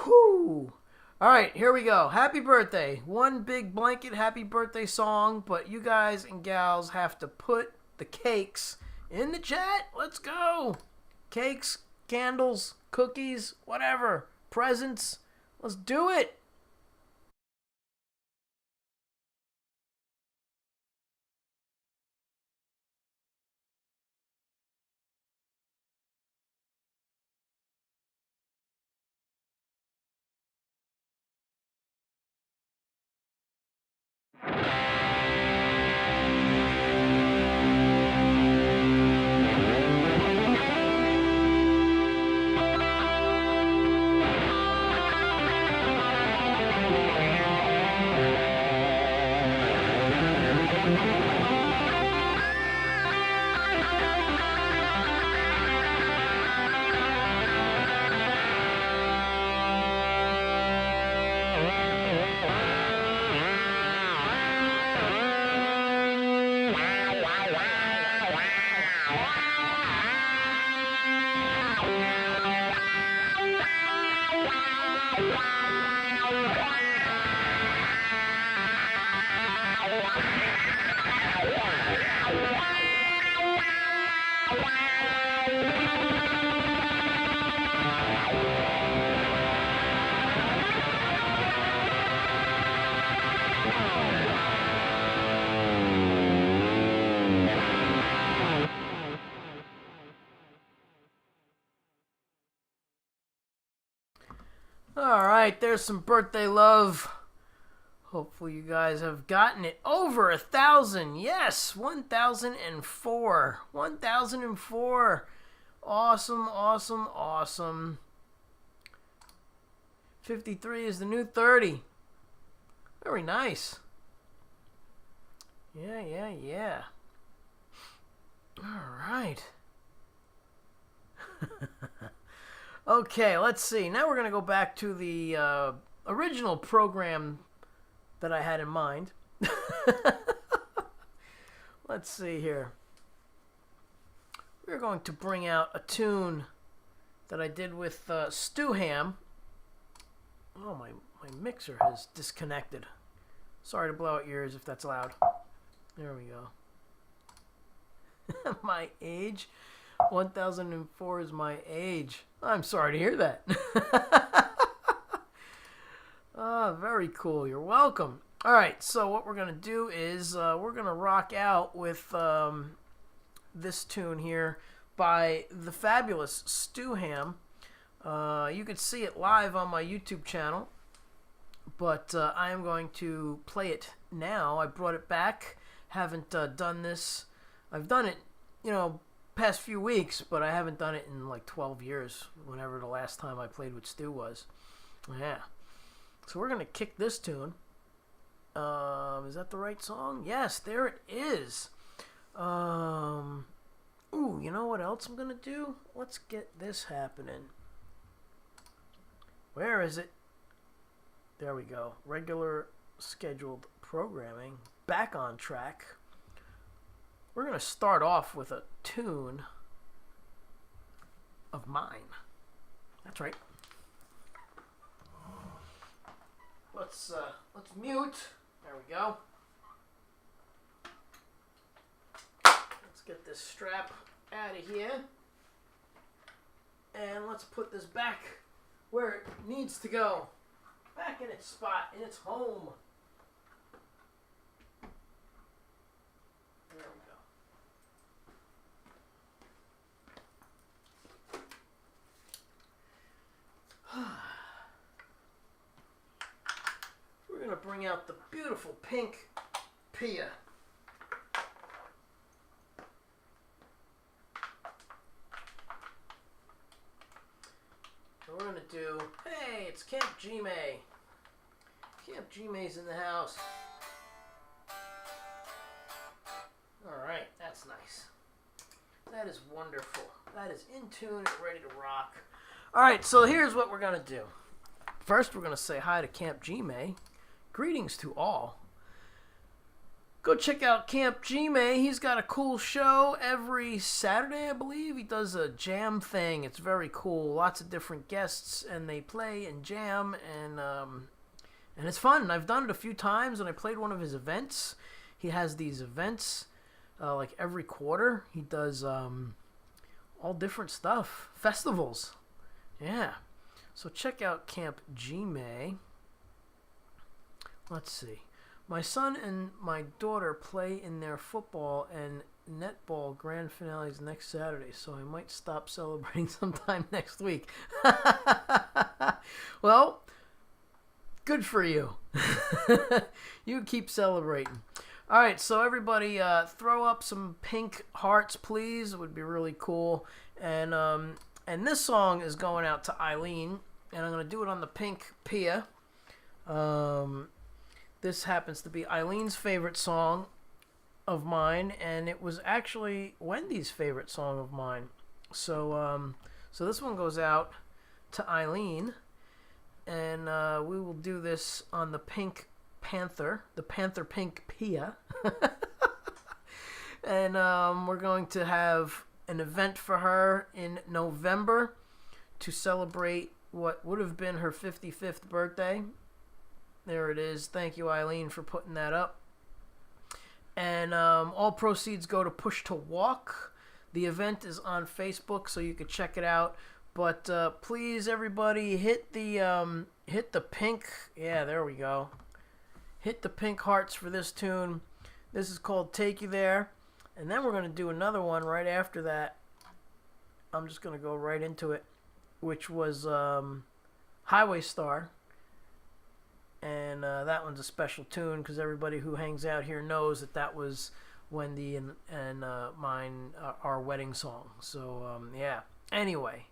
Whew. All right, here we go. Happy birthday. One big blanket happy birthday song, but you guys and gals have to put the cakes in the chat. Let's go. Cakes, candles, cookies, whatever. Presents. Let's do it. All right, there's some birthday love. Hopefully you guys have gotten it over 1,000. Yes, 1,004. 1,004. Awesome, awesome, awesome. 53 is the new 30. Very nice. Yeah. All right. Okay, let's see. Now we're going to go back to the original program that I had in mind. Let's see here. We're going to bring out a tune that I did with Stu Ham. Oh, my mixer has disconnected. Sorry to blow out your ears if that's loud. There we go. My age? 1004 is my age. I'm sorry to hear that. Very cool. You're welcome. All right, so what we're going to do is we're going to rock out with this tune here by the fabulous Stu Ham. You could see it live on my YouTube channel, but I am going to play it now. I brought it back. Haven't done this. I've done it, past few weeks, but I haven't done it in like 12 years, whenever the last time I played with Stu was. Yeah. So we're going to kick this tune. Is that the right song? Yes, there it is. Ooh, you know what else I'm going to do? Let's get this happening. Where is it? There we go. Regular scheduled programming. Back on track. We're going to start off with a tune of mine. That's right. Let's mute. There we go. get this strap out of here. And let's put this back where it needs to go. Back in its spot, in its home. There we go. We're going to bring out the beautiful pink Pia. We're going to do, hey, it's Camp G-May. Camp G-May's in the house. Alright, that's nice. That is wonderful. That is in tune and ready to rock. Alright, so here's what we're going to do. First, we're going to say hi to Camp G-May. Greetings to all. Go check out Camp G-May. He's got a cool show every Saturday, I believe. He does a jam thing. It's very cool. Lots of different guests, and they play and jam, and it's fun. I've done it a few times, and I played one of his events. He has these events like every quarter. He does all different stuff. Festivals. Yeah. So check out Camp G-May. Let's see. My son and my daughter play in their football and netball grand finales next Saturday, so I might stop celebrating sometime next week. Well, good for you. You keep celebrating. All right, so everybody throw up some pink hearts, please. It would be really cool. And this song is going out to Eileen, and I'm going to do it on the pink Pia. This happens to be Eileen's favorite song of mine, and it was actually Wendy's favorite song of mine. So this one goes out to Eileen, and we will do this on the Pink Panther, the Panther Pink Pia. And we're going to have an event for her in November to celebrate what would have been her 55th birthday. There it is. Thank you, Eileen, for putting that up. And all proceeds go to Push to Walk. The event is on Facebook, so you can check it out. But please, everybody, hit the pink. Yeah, there we go. Hit the pink hearts for this tune. This is called Take You There. And then we're going to do another one right after that. I'm just going to go right into it, which was Highway Star. And that one's a special tune because everybody who hangs out here knows that was Wendy and mine, our wedding song. So, yeah. Anyway,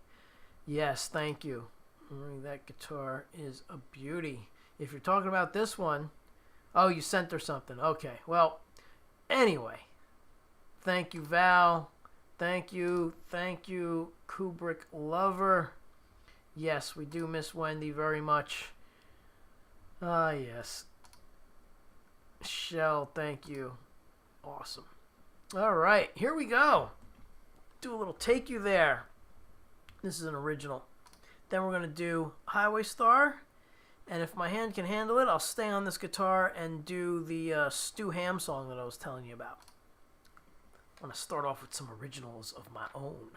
yes, thank you. That guitar is a beauty. If you're talking about this one, oh, you sent her something. Okay, well, anyway. Thank you, Val. Thank you, Kubrick Lover. Yes, we do miss Wendy very much. Ah, yes. Shell, thank you. Awesome. All right, here we go. Do a little Take You There. This is an original. Then we're going to do Highway Star. And if my hand can handle it, I'll stay on this guitar and do the Stu Ham song that I was telling you about. I'm going to start off with some originals of my own.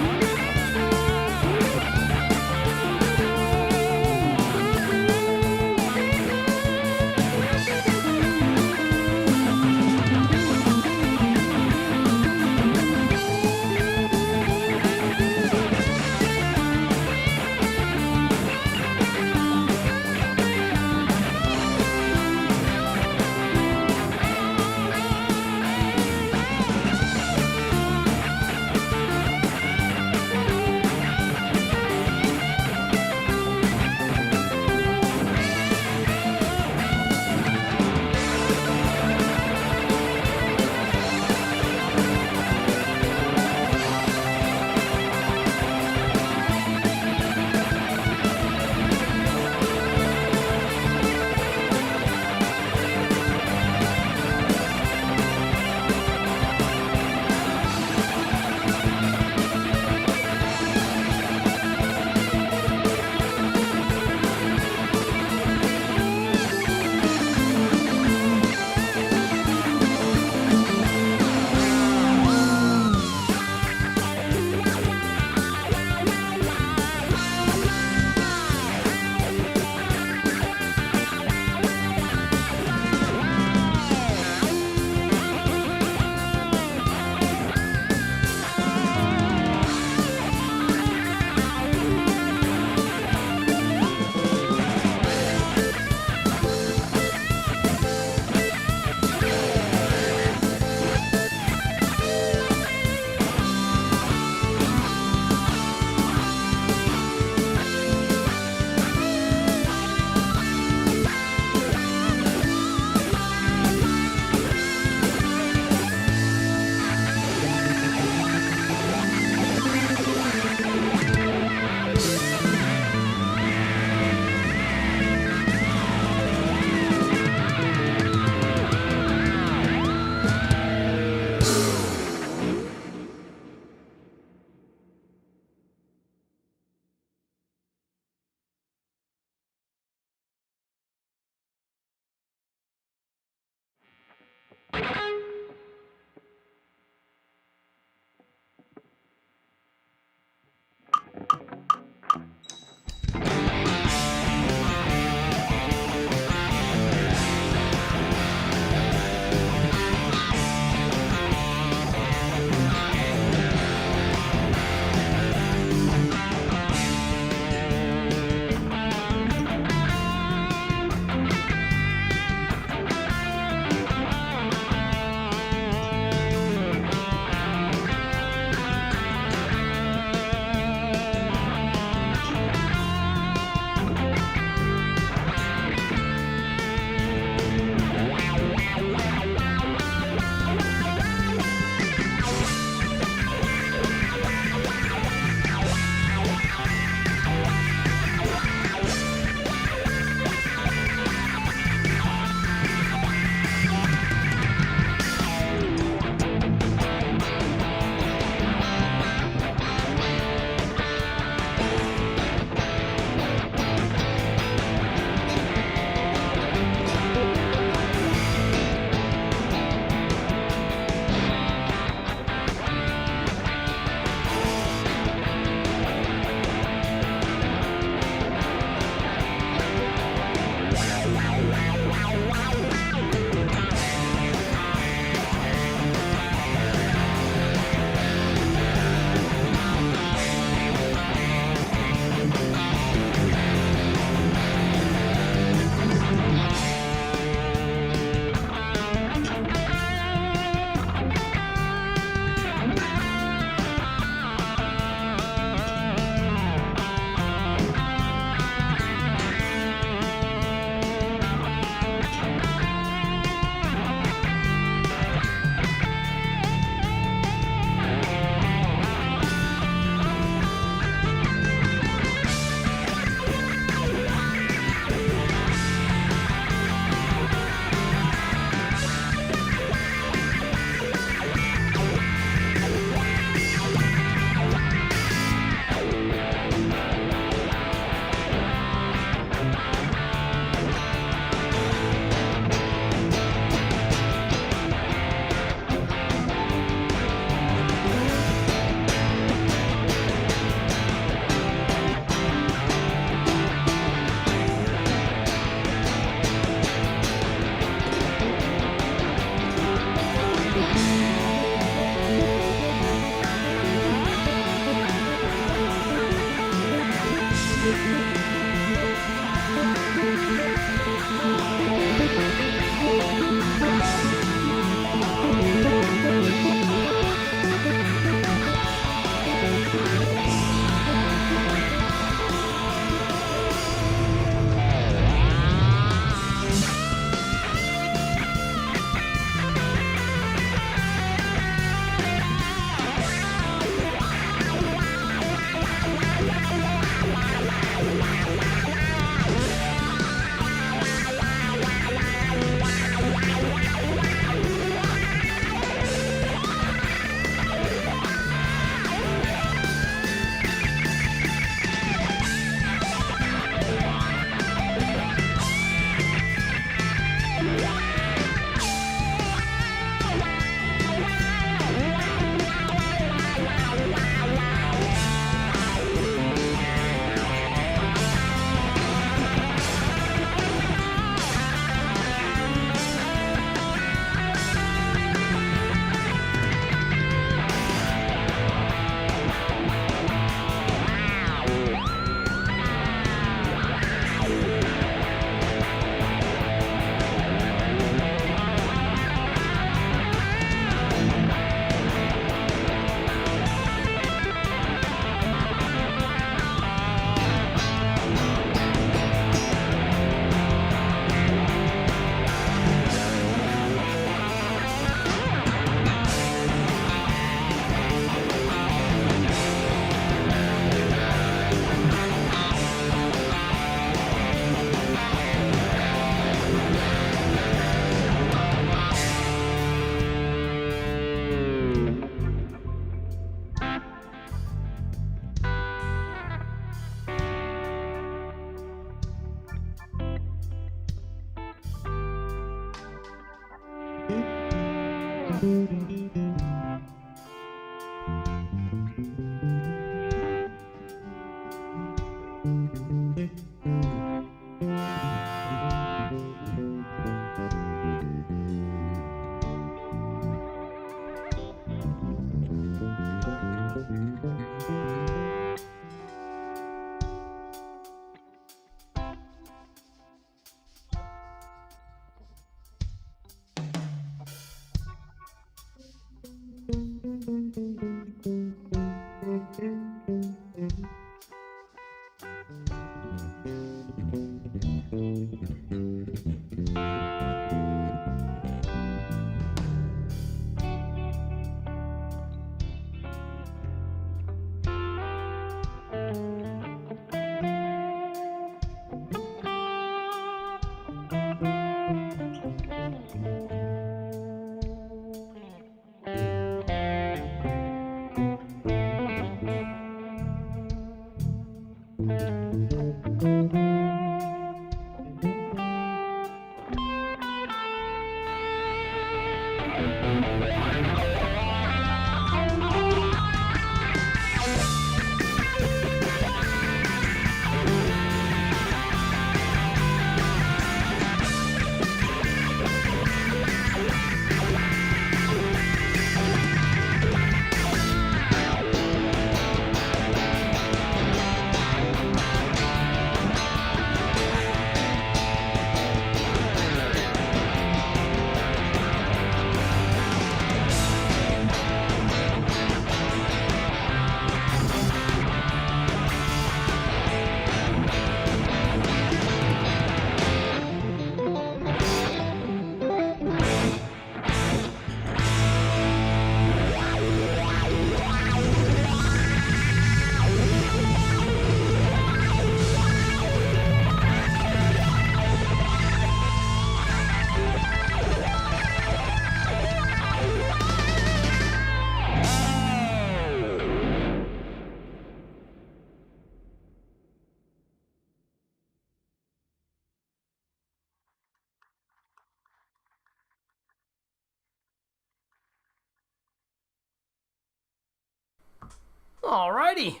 Alrighty.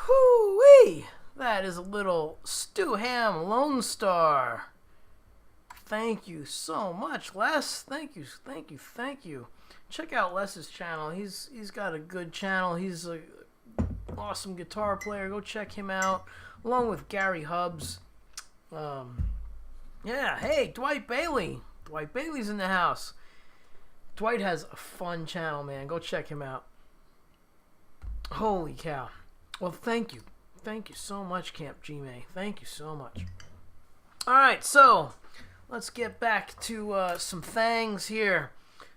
Whoo-wee! That is a little Stu Ham Lone Star. Thank you so much, Les. Thank you, thank you, thank you. Check out Les's channel. He's got a good channel. He's a awesome guitar player. Go check him out, along with Gary Hubbs. Um, yeah, hey, Dwight Bailey. Dwight Bailey's in the house. Dwight has a fun channel, man. Go check him out. Holy cow. Well, thank you. Thank you so much, Camp G-May. Thank you so much. Alright, so let's get back to some things here.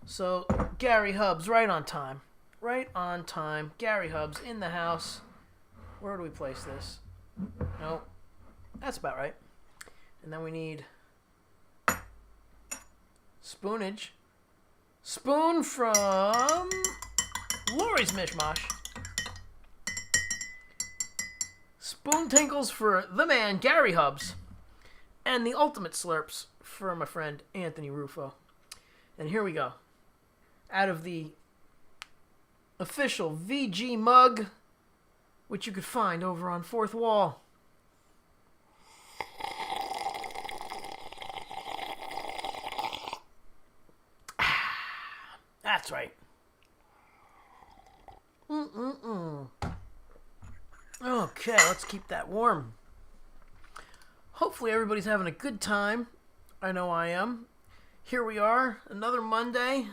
So, Gary Hubs, right on time. Right on time. Gary Hubs in the house. Where do we place this? Nope. That's about right. And then we need spoonage. Spoon from Lori's Mishmash. Spoon tinkles for the man, Gary Hubs. And the ultimate slurps for my friend, Anthony Rufo. And here we go. Out of the official VG mug, which you could find over on Fourth Wall. That's right. Okay, let's keep that warm. Hopefully everybody's having a good time. I know I am. Here we are, another Monday.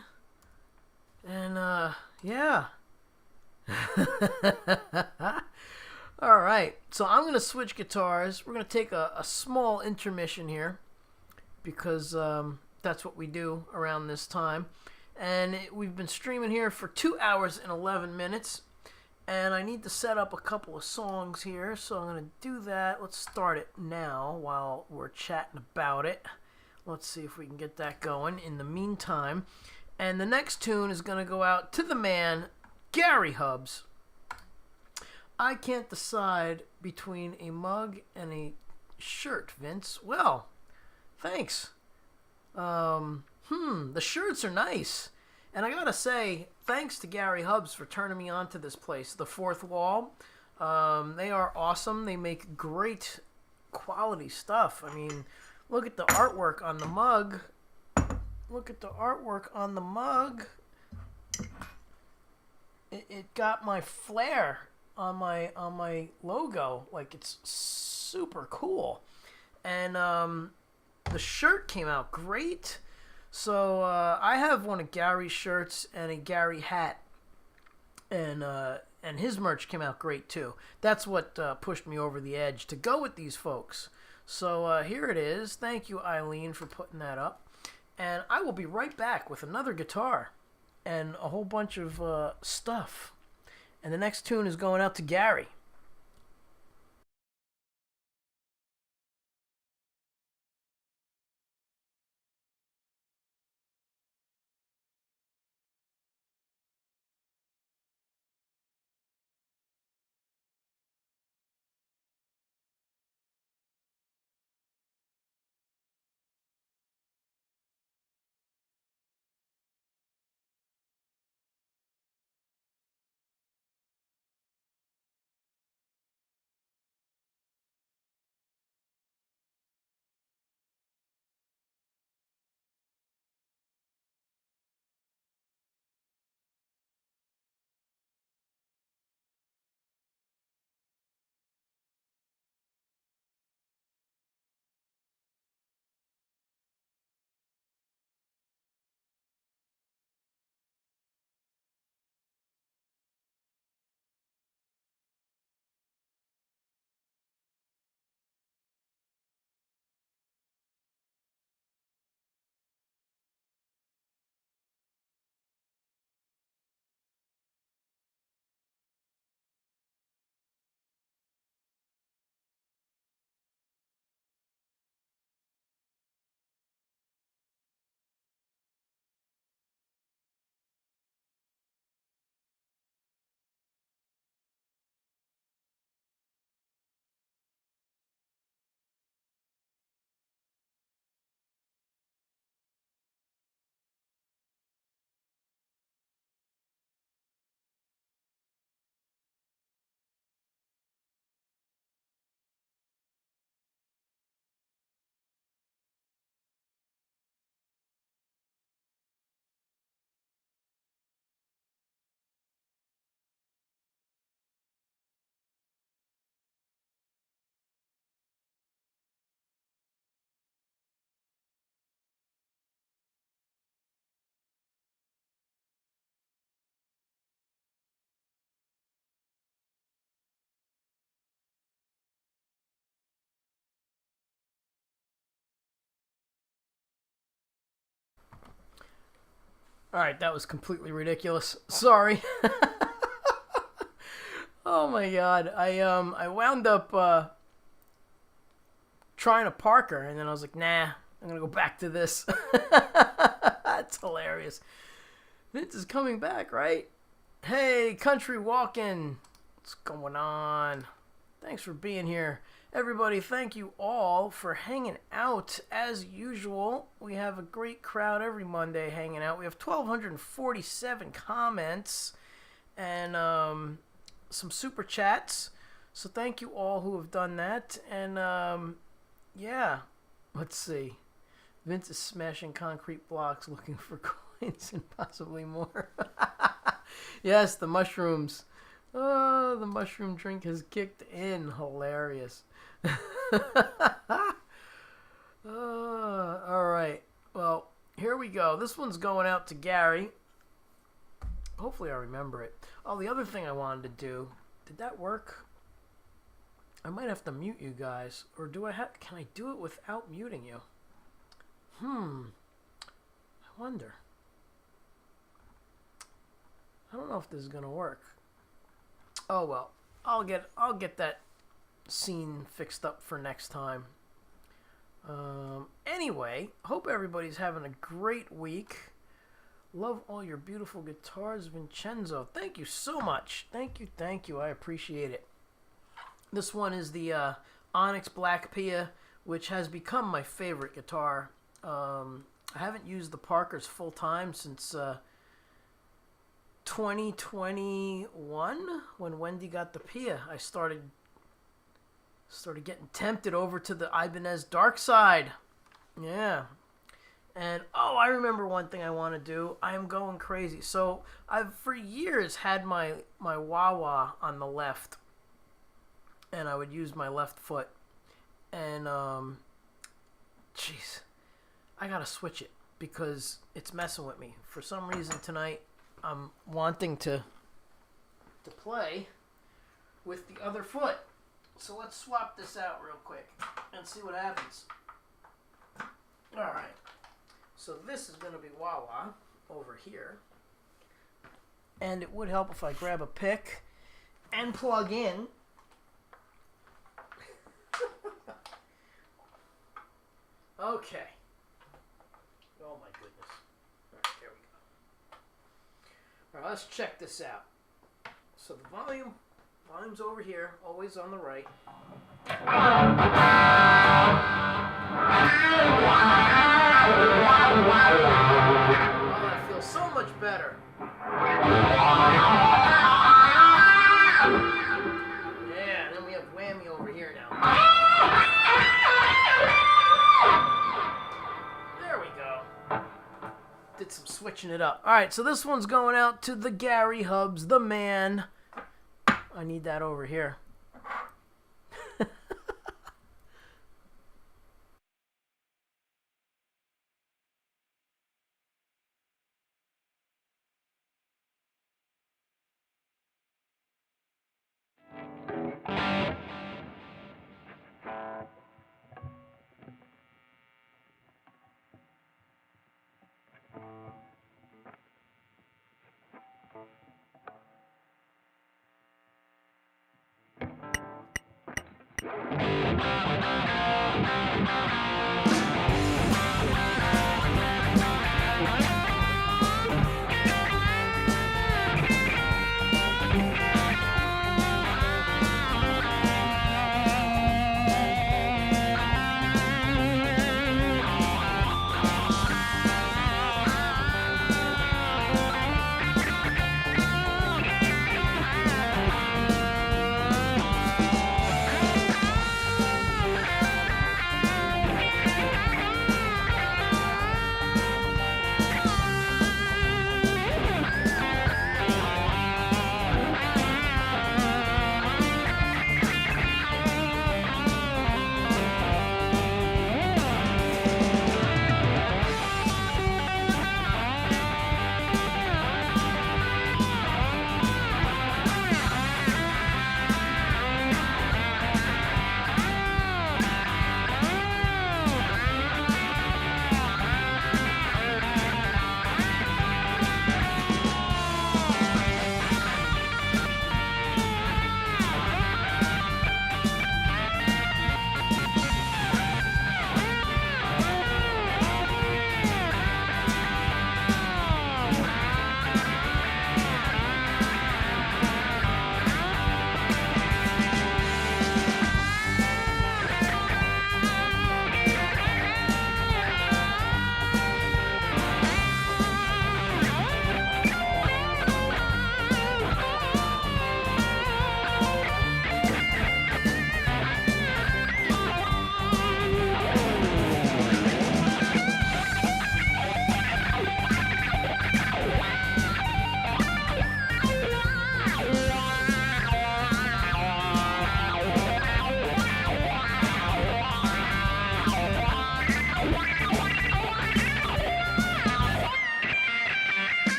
And, yeah. Alright, so I'm going to switch guitars. We're going to take a small intermission here. Because that's what we do around this time. And we've been streaming here for 2 hours and 11 minutes. And I need to set up a couple of songs here. So I'm going to do that. Let's start it now while we're chatting about it. Let's see if we can get that going in the meantime. And the next tune is going to go out to the man, Gary Hubs. I can't decide between a mug and a shirt, Vince. Well, thanks. The shirts are nice. And I gotta say, thanks to Gary Hubs for turning me on to this place, the Fourth Wall. They are awesome. They make great quality stuff. I mean, look at the artwork on the mug. Look at the artwork on the mug. It got my flair on my logo. Like, it's super cool. And the shirt came out great. So I have one of Gary's shirts and a Gary hat, and his merch came out great too. That's what pushed me over the edge to go with these folks. So here it is. Thank you, Eileen, for putting that up. And I will be right back with another guitar and a whole bunch of stuff. And the next tune is going out to Gary. All right, that was completely ridiculous. Sorry. Oh my God, I wound up trying to park her, and then I was like, nah, I'm gonna go back to this. That's hilarious. Vince is coming back, right? Hey, country walking. What's going on? Thanks for being here. Everybody, thank you all for hanging out. As usual, we have a great crowd every Monday hanging out. We have 1,247 comments and some super chats. So thank you all who have done that. And yeah, let's see. Vince is smashing concrete blocks looking for coins and possibly more. Yes, the mushrooms. Oh, the mushroom drink has kicked in. Hilarious. All right. Well, here we go. This one's going out to Gary. Hopefully I remember it. Oh, the other thing I wanted to do. Did that work? I might have to mute you guys. Or do I have... Can I do it without muting you? I wonder. I don't know if this is going to work. Oh, well. I'll get that scene fixed up for next time. Anyway, hope everybody's having a great week. Love all your beautiful guitars, Vincenzo. Thank you so much. Thank you. I appreciate it. This one is the Onyx Black Pia, which has become my favorite guitar. I haven't used the Parkers full time since 2021 when Wendy got the Pia. I started getting tempted over to the Ibanez Dark Side. Yeah. And, oh, I remember one thing I want to do. I am going crazy. So, I've for years had my wah-wah on the left. And I would use my left foot. And, jeez, I got to switch it because it's messing with me. For some reason tonight, I'm wanting to play with the other foot. So let's swap this out real quick and see what happens. All right. So this is going to be wah-wah over here. And it would help if I grab a pick and plug in. Okay. Oh my goodness. All right, there we go. All right, let's check this out. So the volume's over here, always on the right. Oh, that feels so much better. Yeah, and then we have whammy over here now. There we go. Did some switching it up. All right, so this one's going out to the Gary Hubs, the man. I need that over here.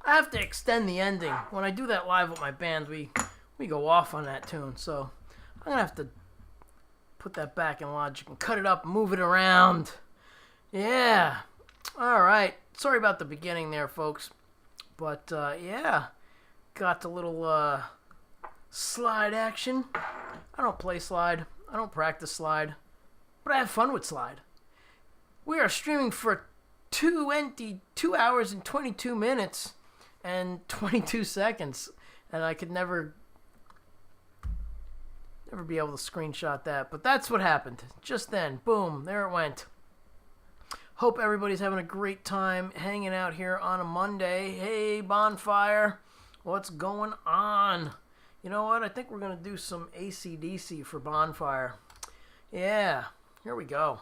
I have to extend the ending. When I do that live with my band, we go off on that tune. So I'm going to have to put that back in Logic and cut it up, move it around. Yeah. All right. Sorry about the beginning there, folks. But, yeah. Got the little slide action. I don't play slide. I don't practice slide. But I have fun with slide. We are streaming for 2 hours and 22 minutes and 22 seconds. And I could never be able to screenshot that. But that's what happened. Just then. Boom. There it went. Hope everybody's having a great time hanging out here on a Monday. Hey, Bonfire. What's going on? You know what? I think we're going to do some AC/DC for Bonfire. Yeah. Here we go.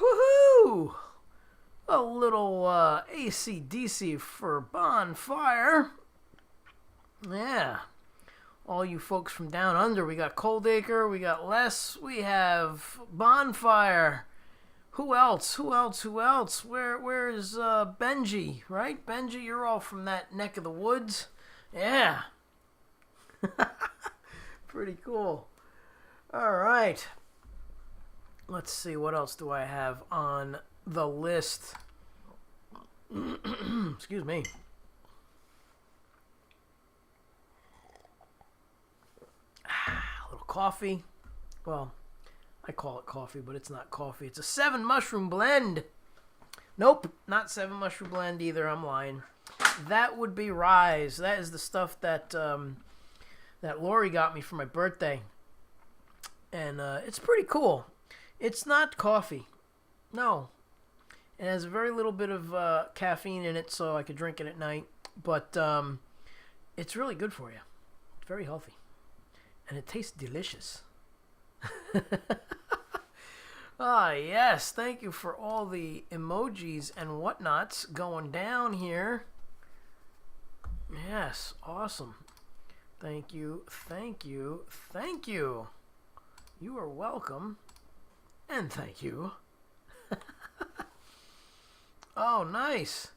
Woohoo! A little AC/DC for Bonfire. Yeah. All you folks from down under, we got Coldacre, we got Les, we have Bonfire. Who else? Where is Benji, right? Benji, you're all from that neck of the woods. Yeah. Pretty cool. All right. Let's see, what else do I have on the list? Excuse me. A little coffee. Well, I call it coffee, but it's not coffee. It's a 7 mushroom blend. Nope, not 7 mushroom blend either. I'm lying. That would be Rise. That is the stuff that that Lori got me for my birthday. And it's pretty cool. It's not coffee. No. It has a very little bit of caffeine in it, so I could drink it at night. But it's really good for you. It's very healthy. And it tastes delicious. Ah, yes. Thank you for all the emojis and whatnots going down here. Yes. Awesome. Thank you. Thank you. Thank you. You are welcome. And thank you. Oh, nice.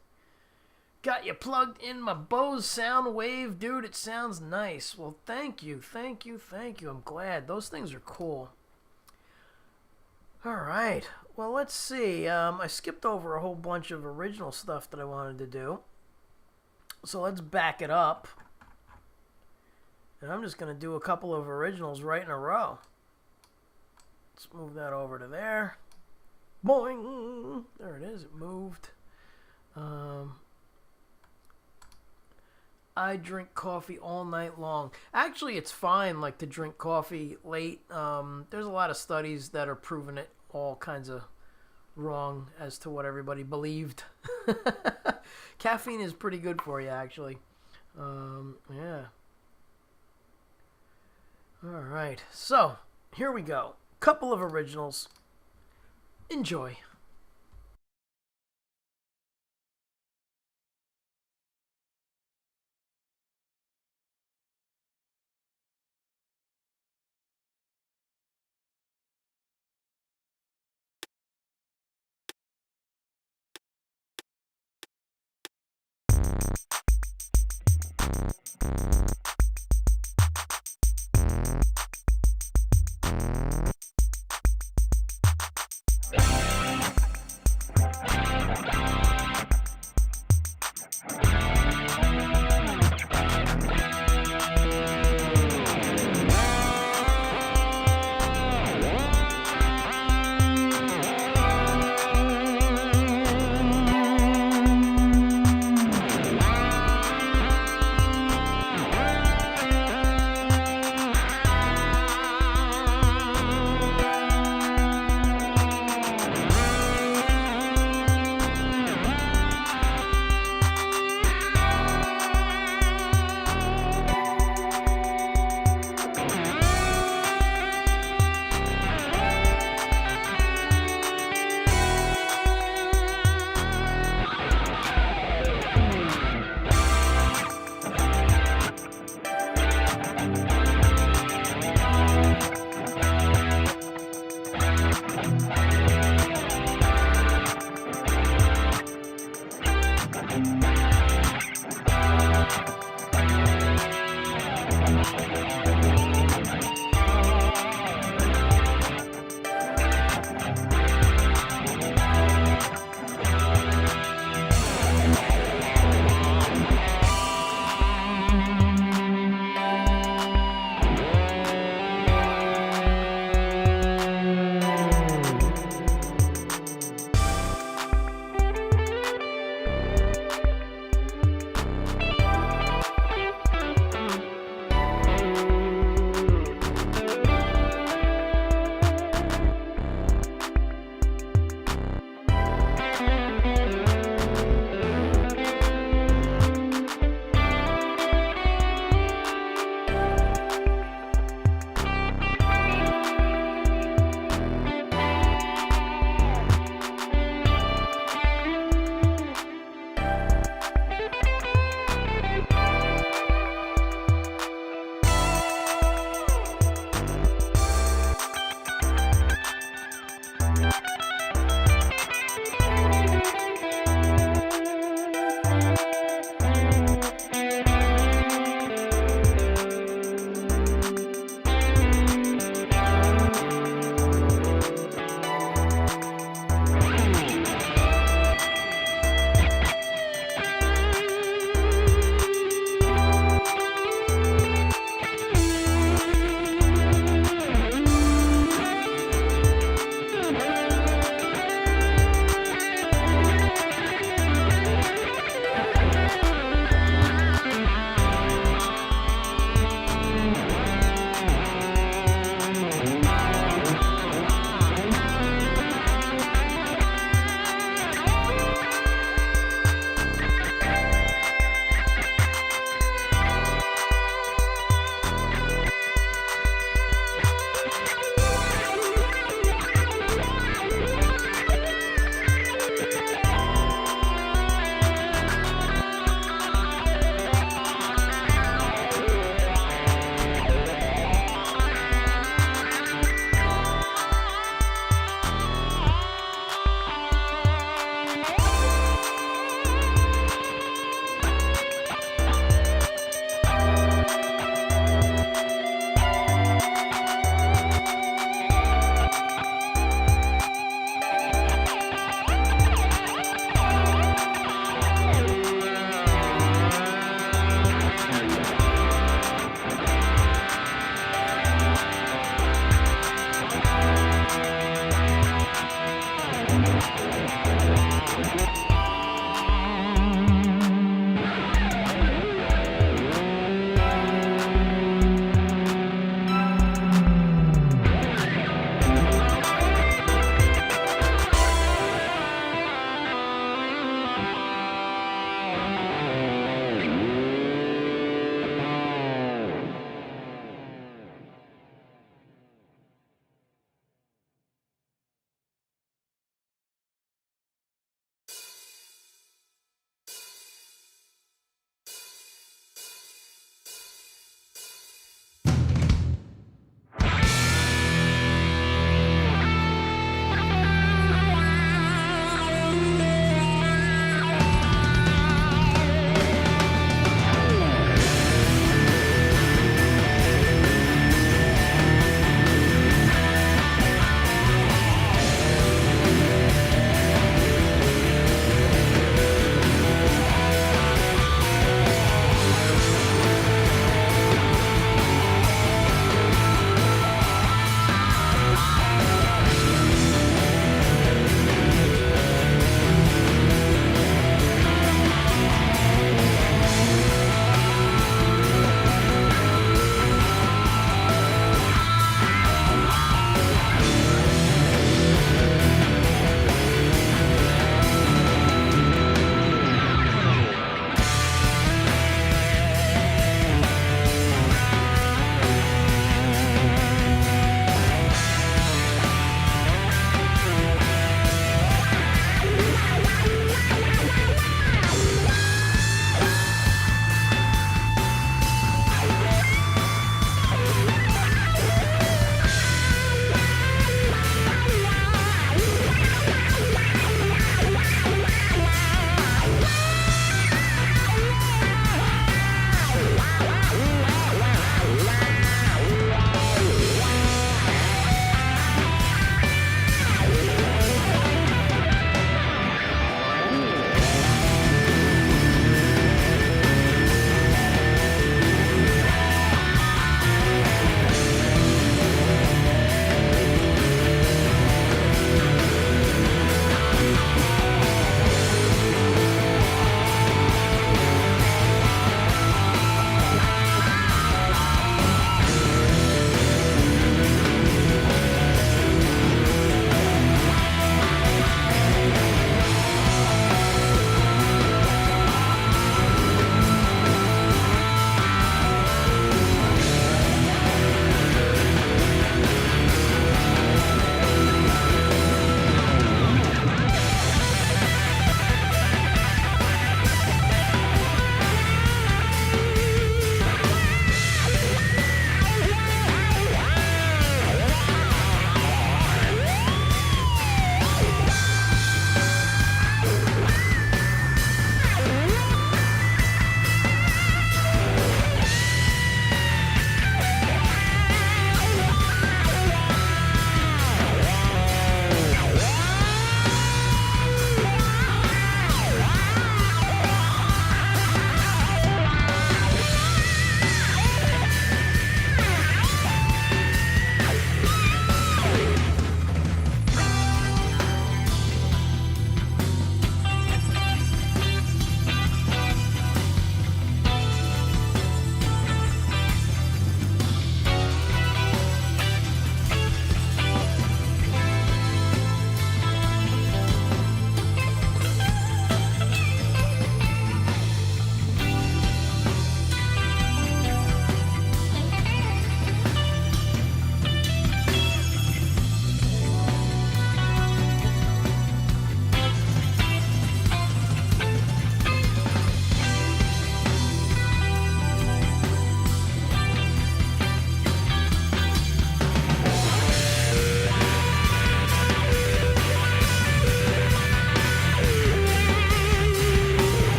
Got you plugged in my Bose sound wave, dude. It sounds nice. Well, thank you. Thank you. Thank you. I'm glad. Those things are cool. All right. Well, let's see. I skipped over a whole bunch of original stuff that I wanted to do. So let's back it up. And I'm just going to do a couple of originals right in a row. Let's move that over to there. Boing! There it is. It moved. I drink coffee all night long. Actually, it's fine, like, to drink coffee late. There's a lot of studies that are proving it all kinds of wrong as to what everybody believed. Caffeine is pretty good for you, actually. Yeah. All right. So, here we go. Couple of originals. Enjoy.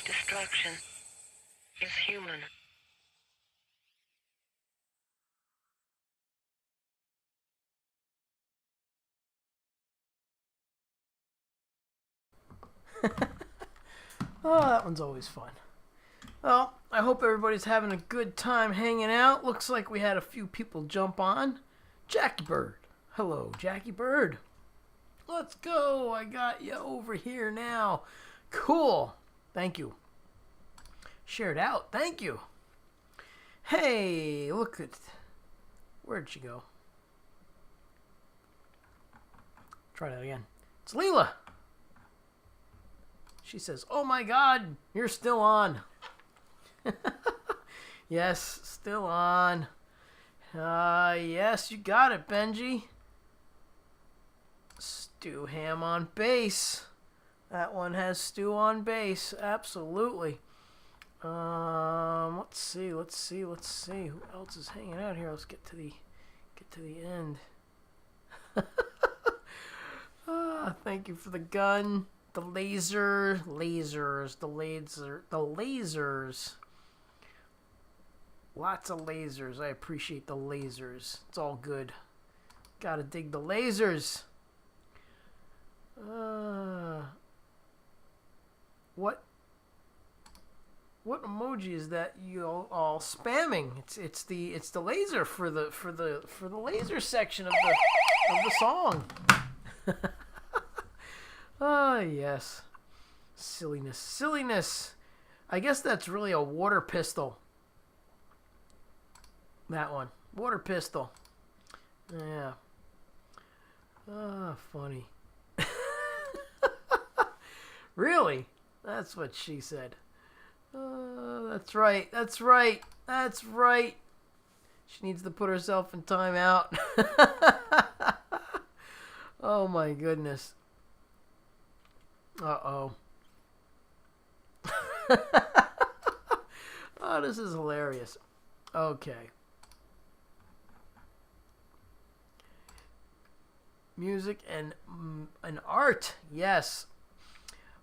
Destruction is human.
Oh, that one's always fun. Well, I hope everybody's having a good time hanging out. Looks like we had a few people jump on. Jackie Bird. Hello, Jackie Bird. Let's go. I got you over here now. Cool. Thank you. Shared out. Thank you. Hey, look at... Where'd she go? Try that again. It's Leela. She says, oh my God, you're still on. Yes, still on. Yes, you got it, Benji. Stu Ham on bass. That one has Stu on bass. Absolutely. Let's see. Who else is hanging out here? Let's get to the end. Thank you for the gun. The lasers. Lots of lasers. I appreciate the lasers. It's all good. Gotta dig the lasers. What emoji is that you all spamming? It's the laser for the laser section of the song. Ah, yes. Silliness. I guess that's really a water pistol. That one. Water pistol. Yeah. Ah, funny. Really? That's what she said. That's right. She needs to put herself in timeout. Oh my goodness. Uh-oh. Oh, this is hilarious. Okay. Music and art. Yes.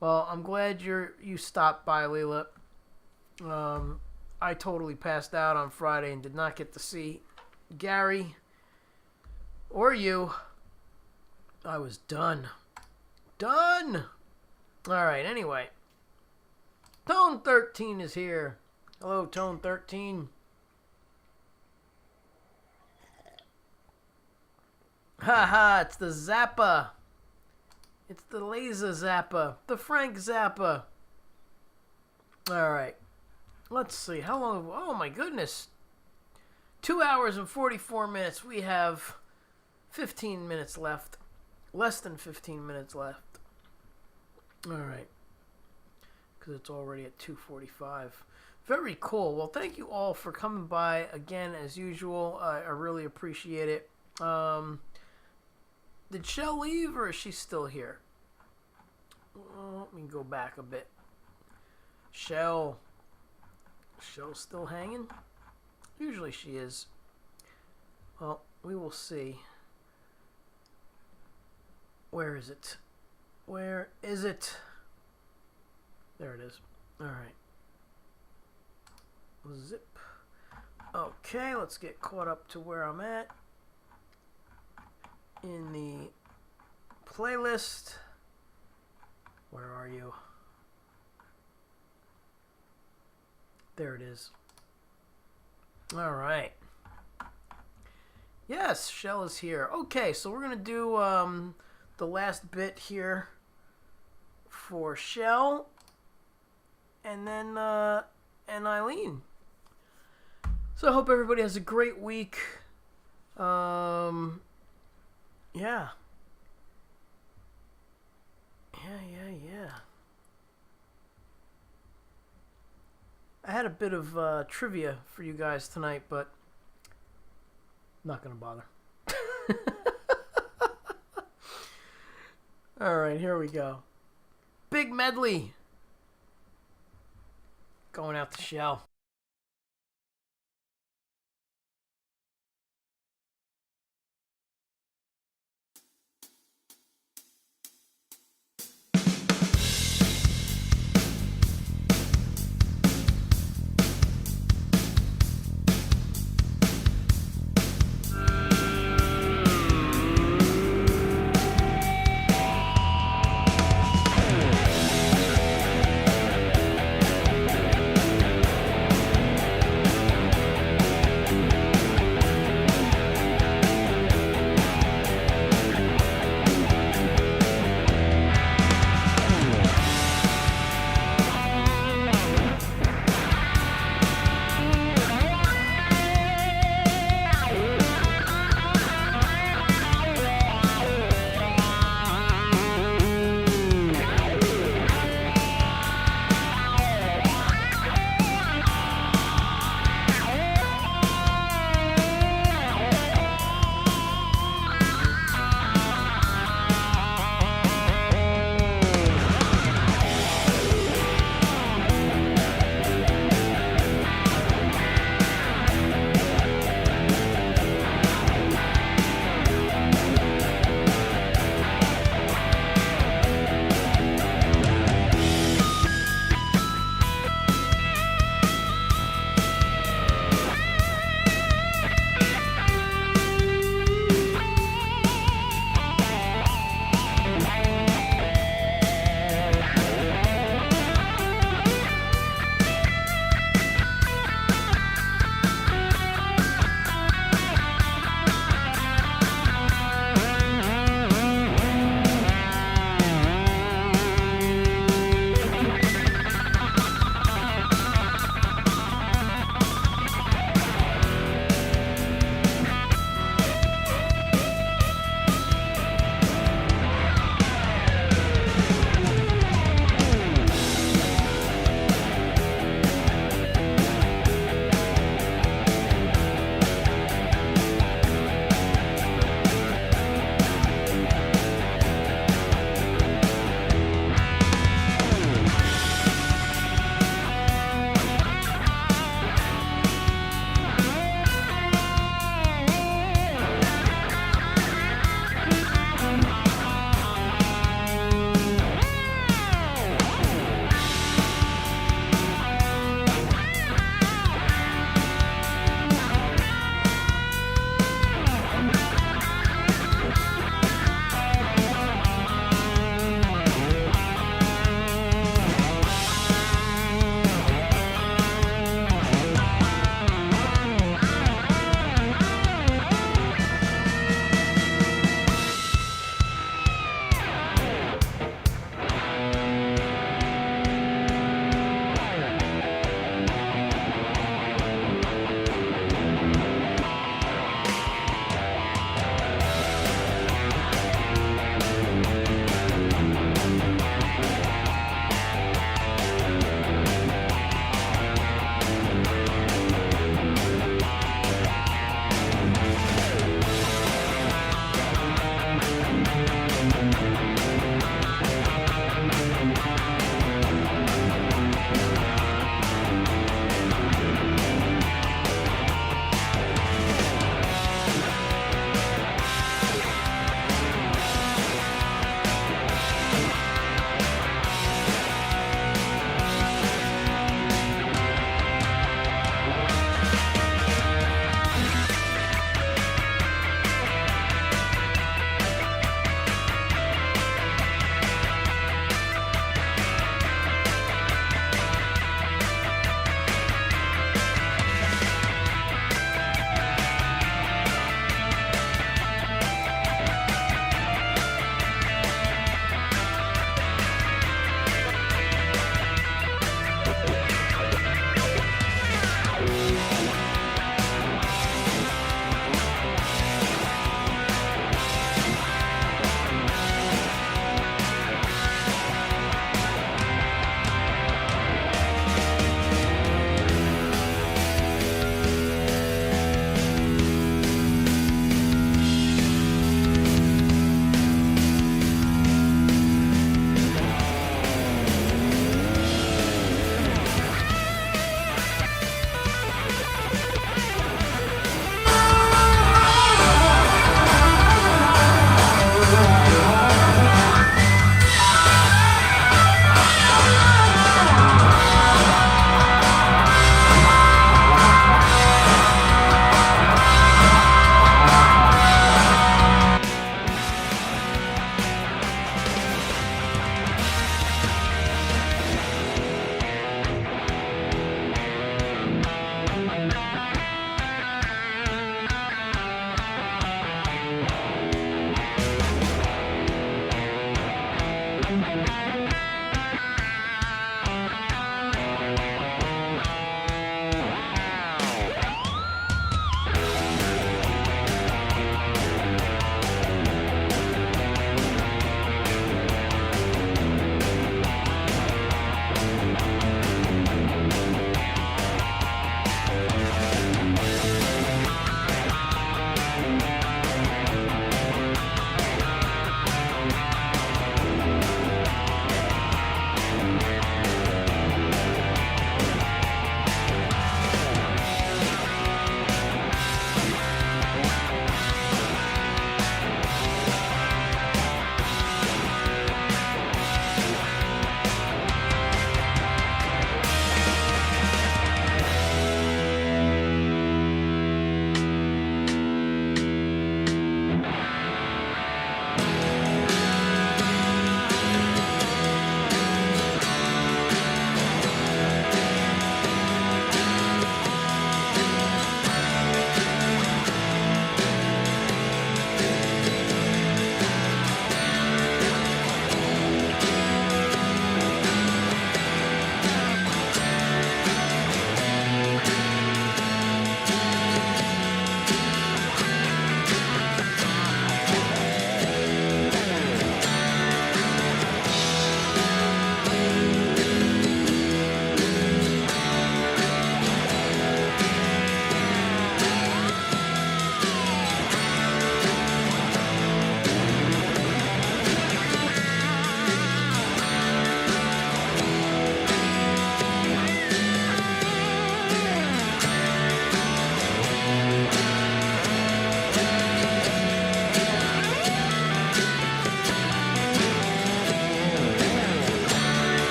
Well, I'm glad you stopped by, Leela. I totally passed out on Friday and did not get to see Gary or you. I was done. All right, anyway. Tone 13 is here. Hello, Tone 13. Haha, it's the Zappa. It's the Laser Zappa. The Frank Zappa. All right. Let's see. How long? Oh, my goodness. 2 hours and 44 minutes. We have 15 minutes left. Less than 15 minutes left. All right. Because it's already at 2:45. Very cool. Well, thank you all for coming by again, as usual. I really appreciate it. Did Shell leave, or is she still here? Let me go back a bit. Shell's still hanging? Usually she is. Well, we will see. Where is it? Where is it? There it is. Alright. Zip. Okay, let's get caught up to where I'm at in the playlist. Where are you? There it is. Alright. Yes, Shell is here. Okay, so we're going to do the last bit here for Shell and then and Eileen. So I hope everybody has a great week. Yeah. I had a bit of trivia for you guys tonight, but I'm not going to bother. All right, here we go. Big medley. Going out to Shell.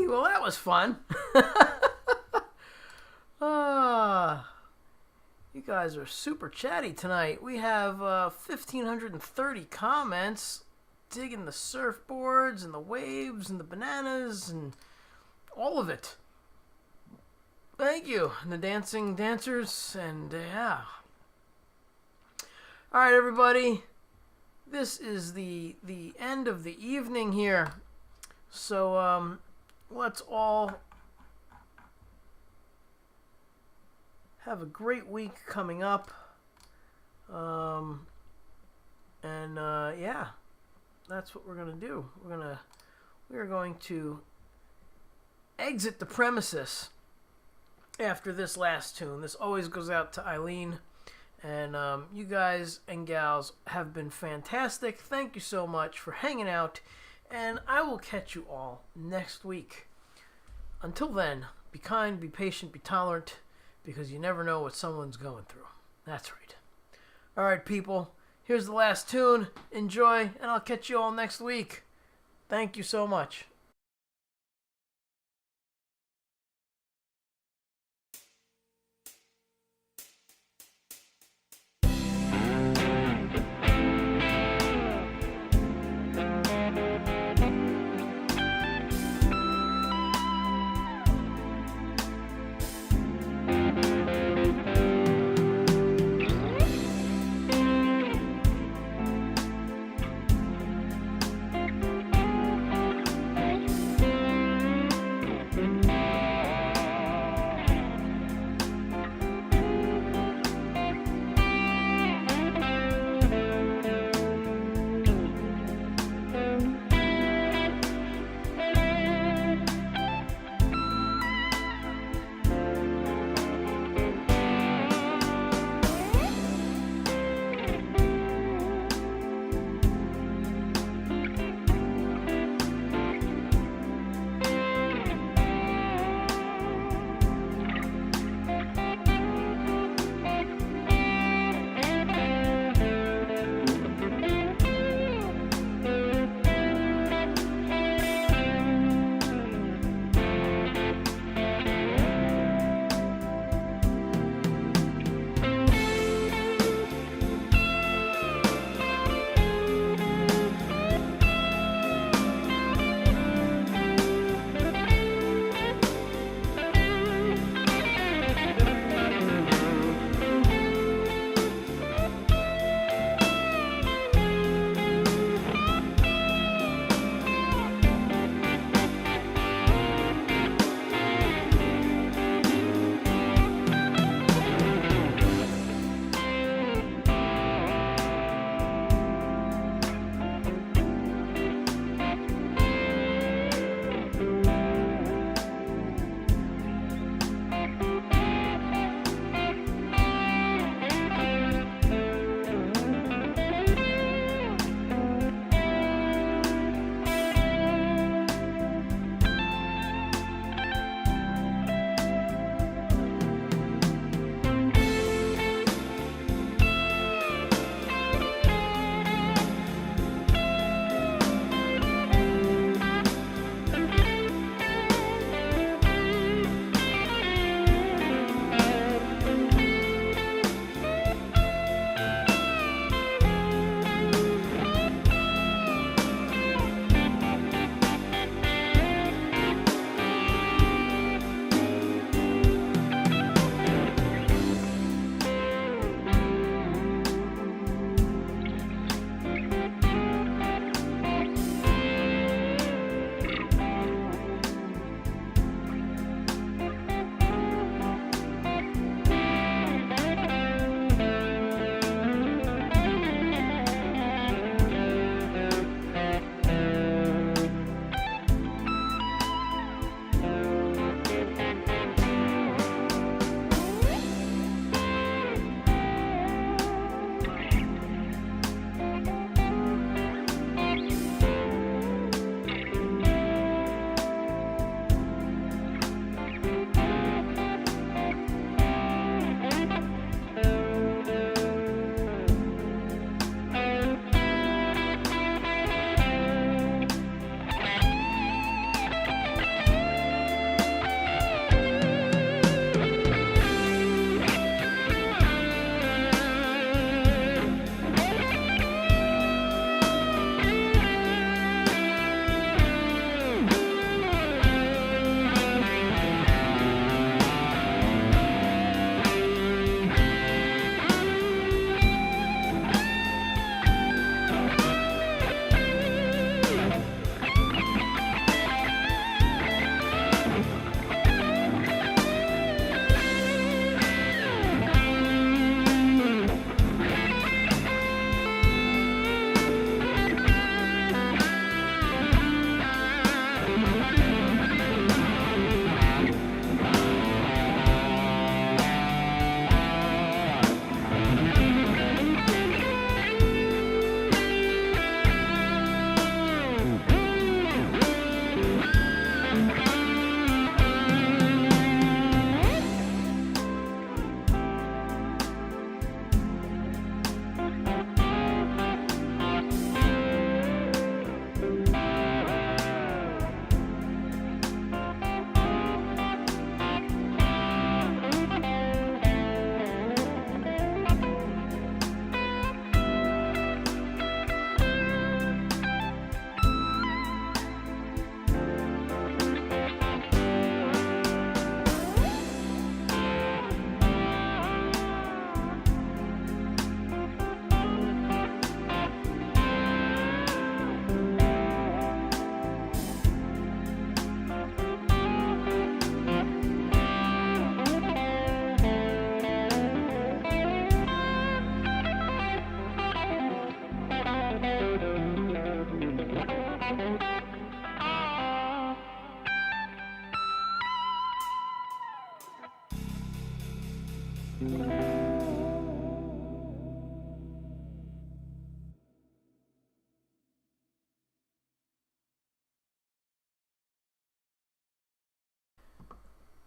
Alrighty, well that was fun. You guys are super chatty tonight. We have 1,530 comments digging the surfboards and the waves and the bananas and all of it. Thank you. And the dancing dancers and yeah. Alright everybody. This is the end of the evening here. So let's all have a great week coming up. Yeah, that's what we're gonna do. We are going to exit the premises after this last tune. This always goes out to Eileen, and you guys and gals have been fantastic. Thank you so much for hanging out, and I will catch you all next week. Until then, be kind, be patient, be tolerant, because you never know what someone's going through. That's right. All right, people. Here's the last tune. Enjoy, and I'll catch you all next week. Thank you so much.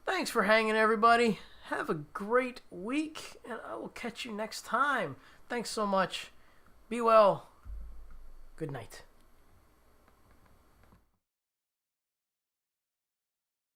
Thanks for hanging, everybody. Have a great week, and I will catch you next time. Thanks so much. Be well. Good night.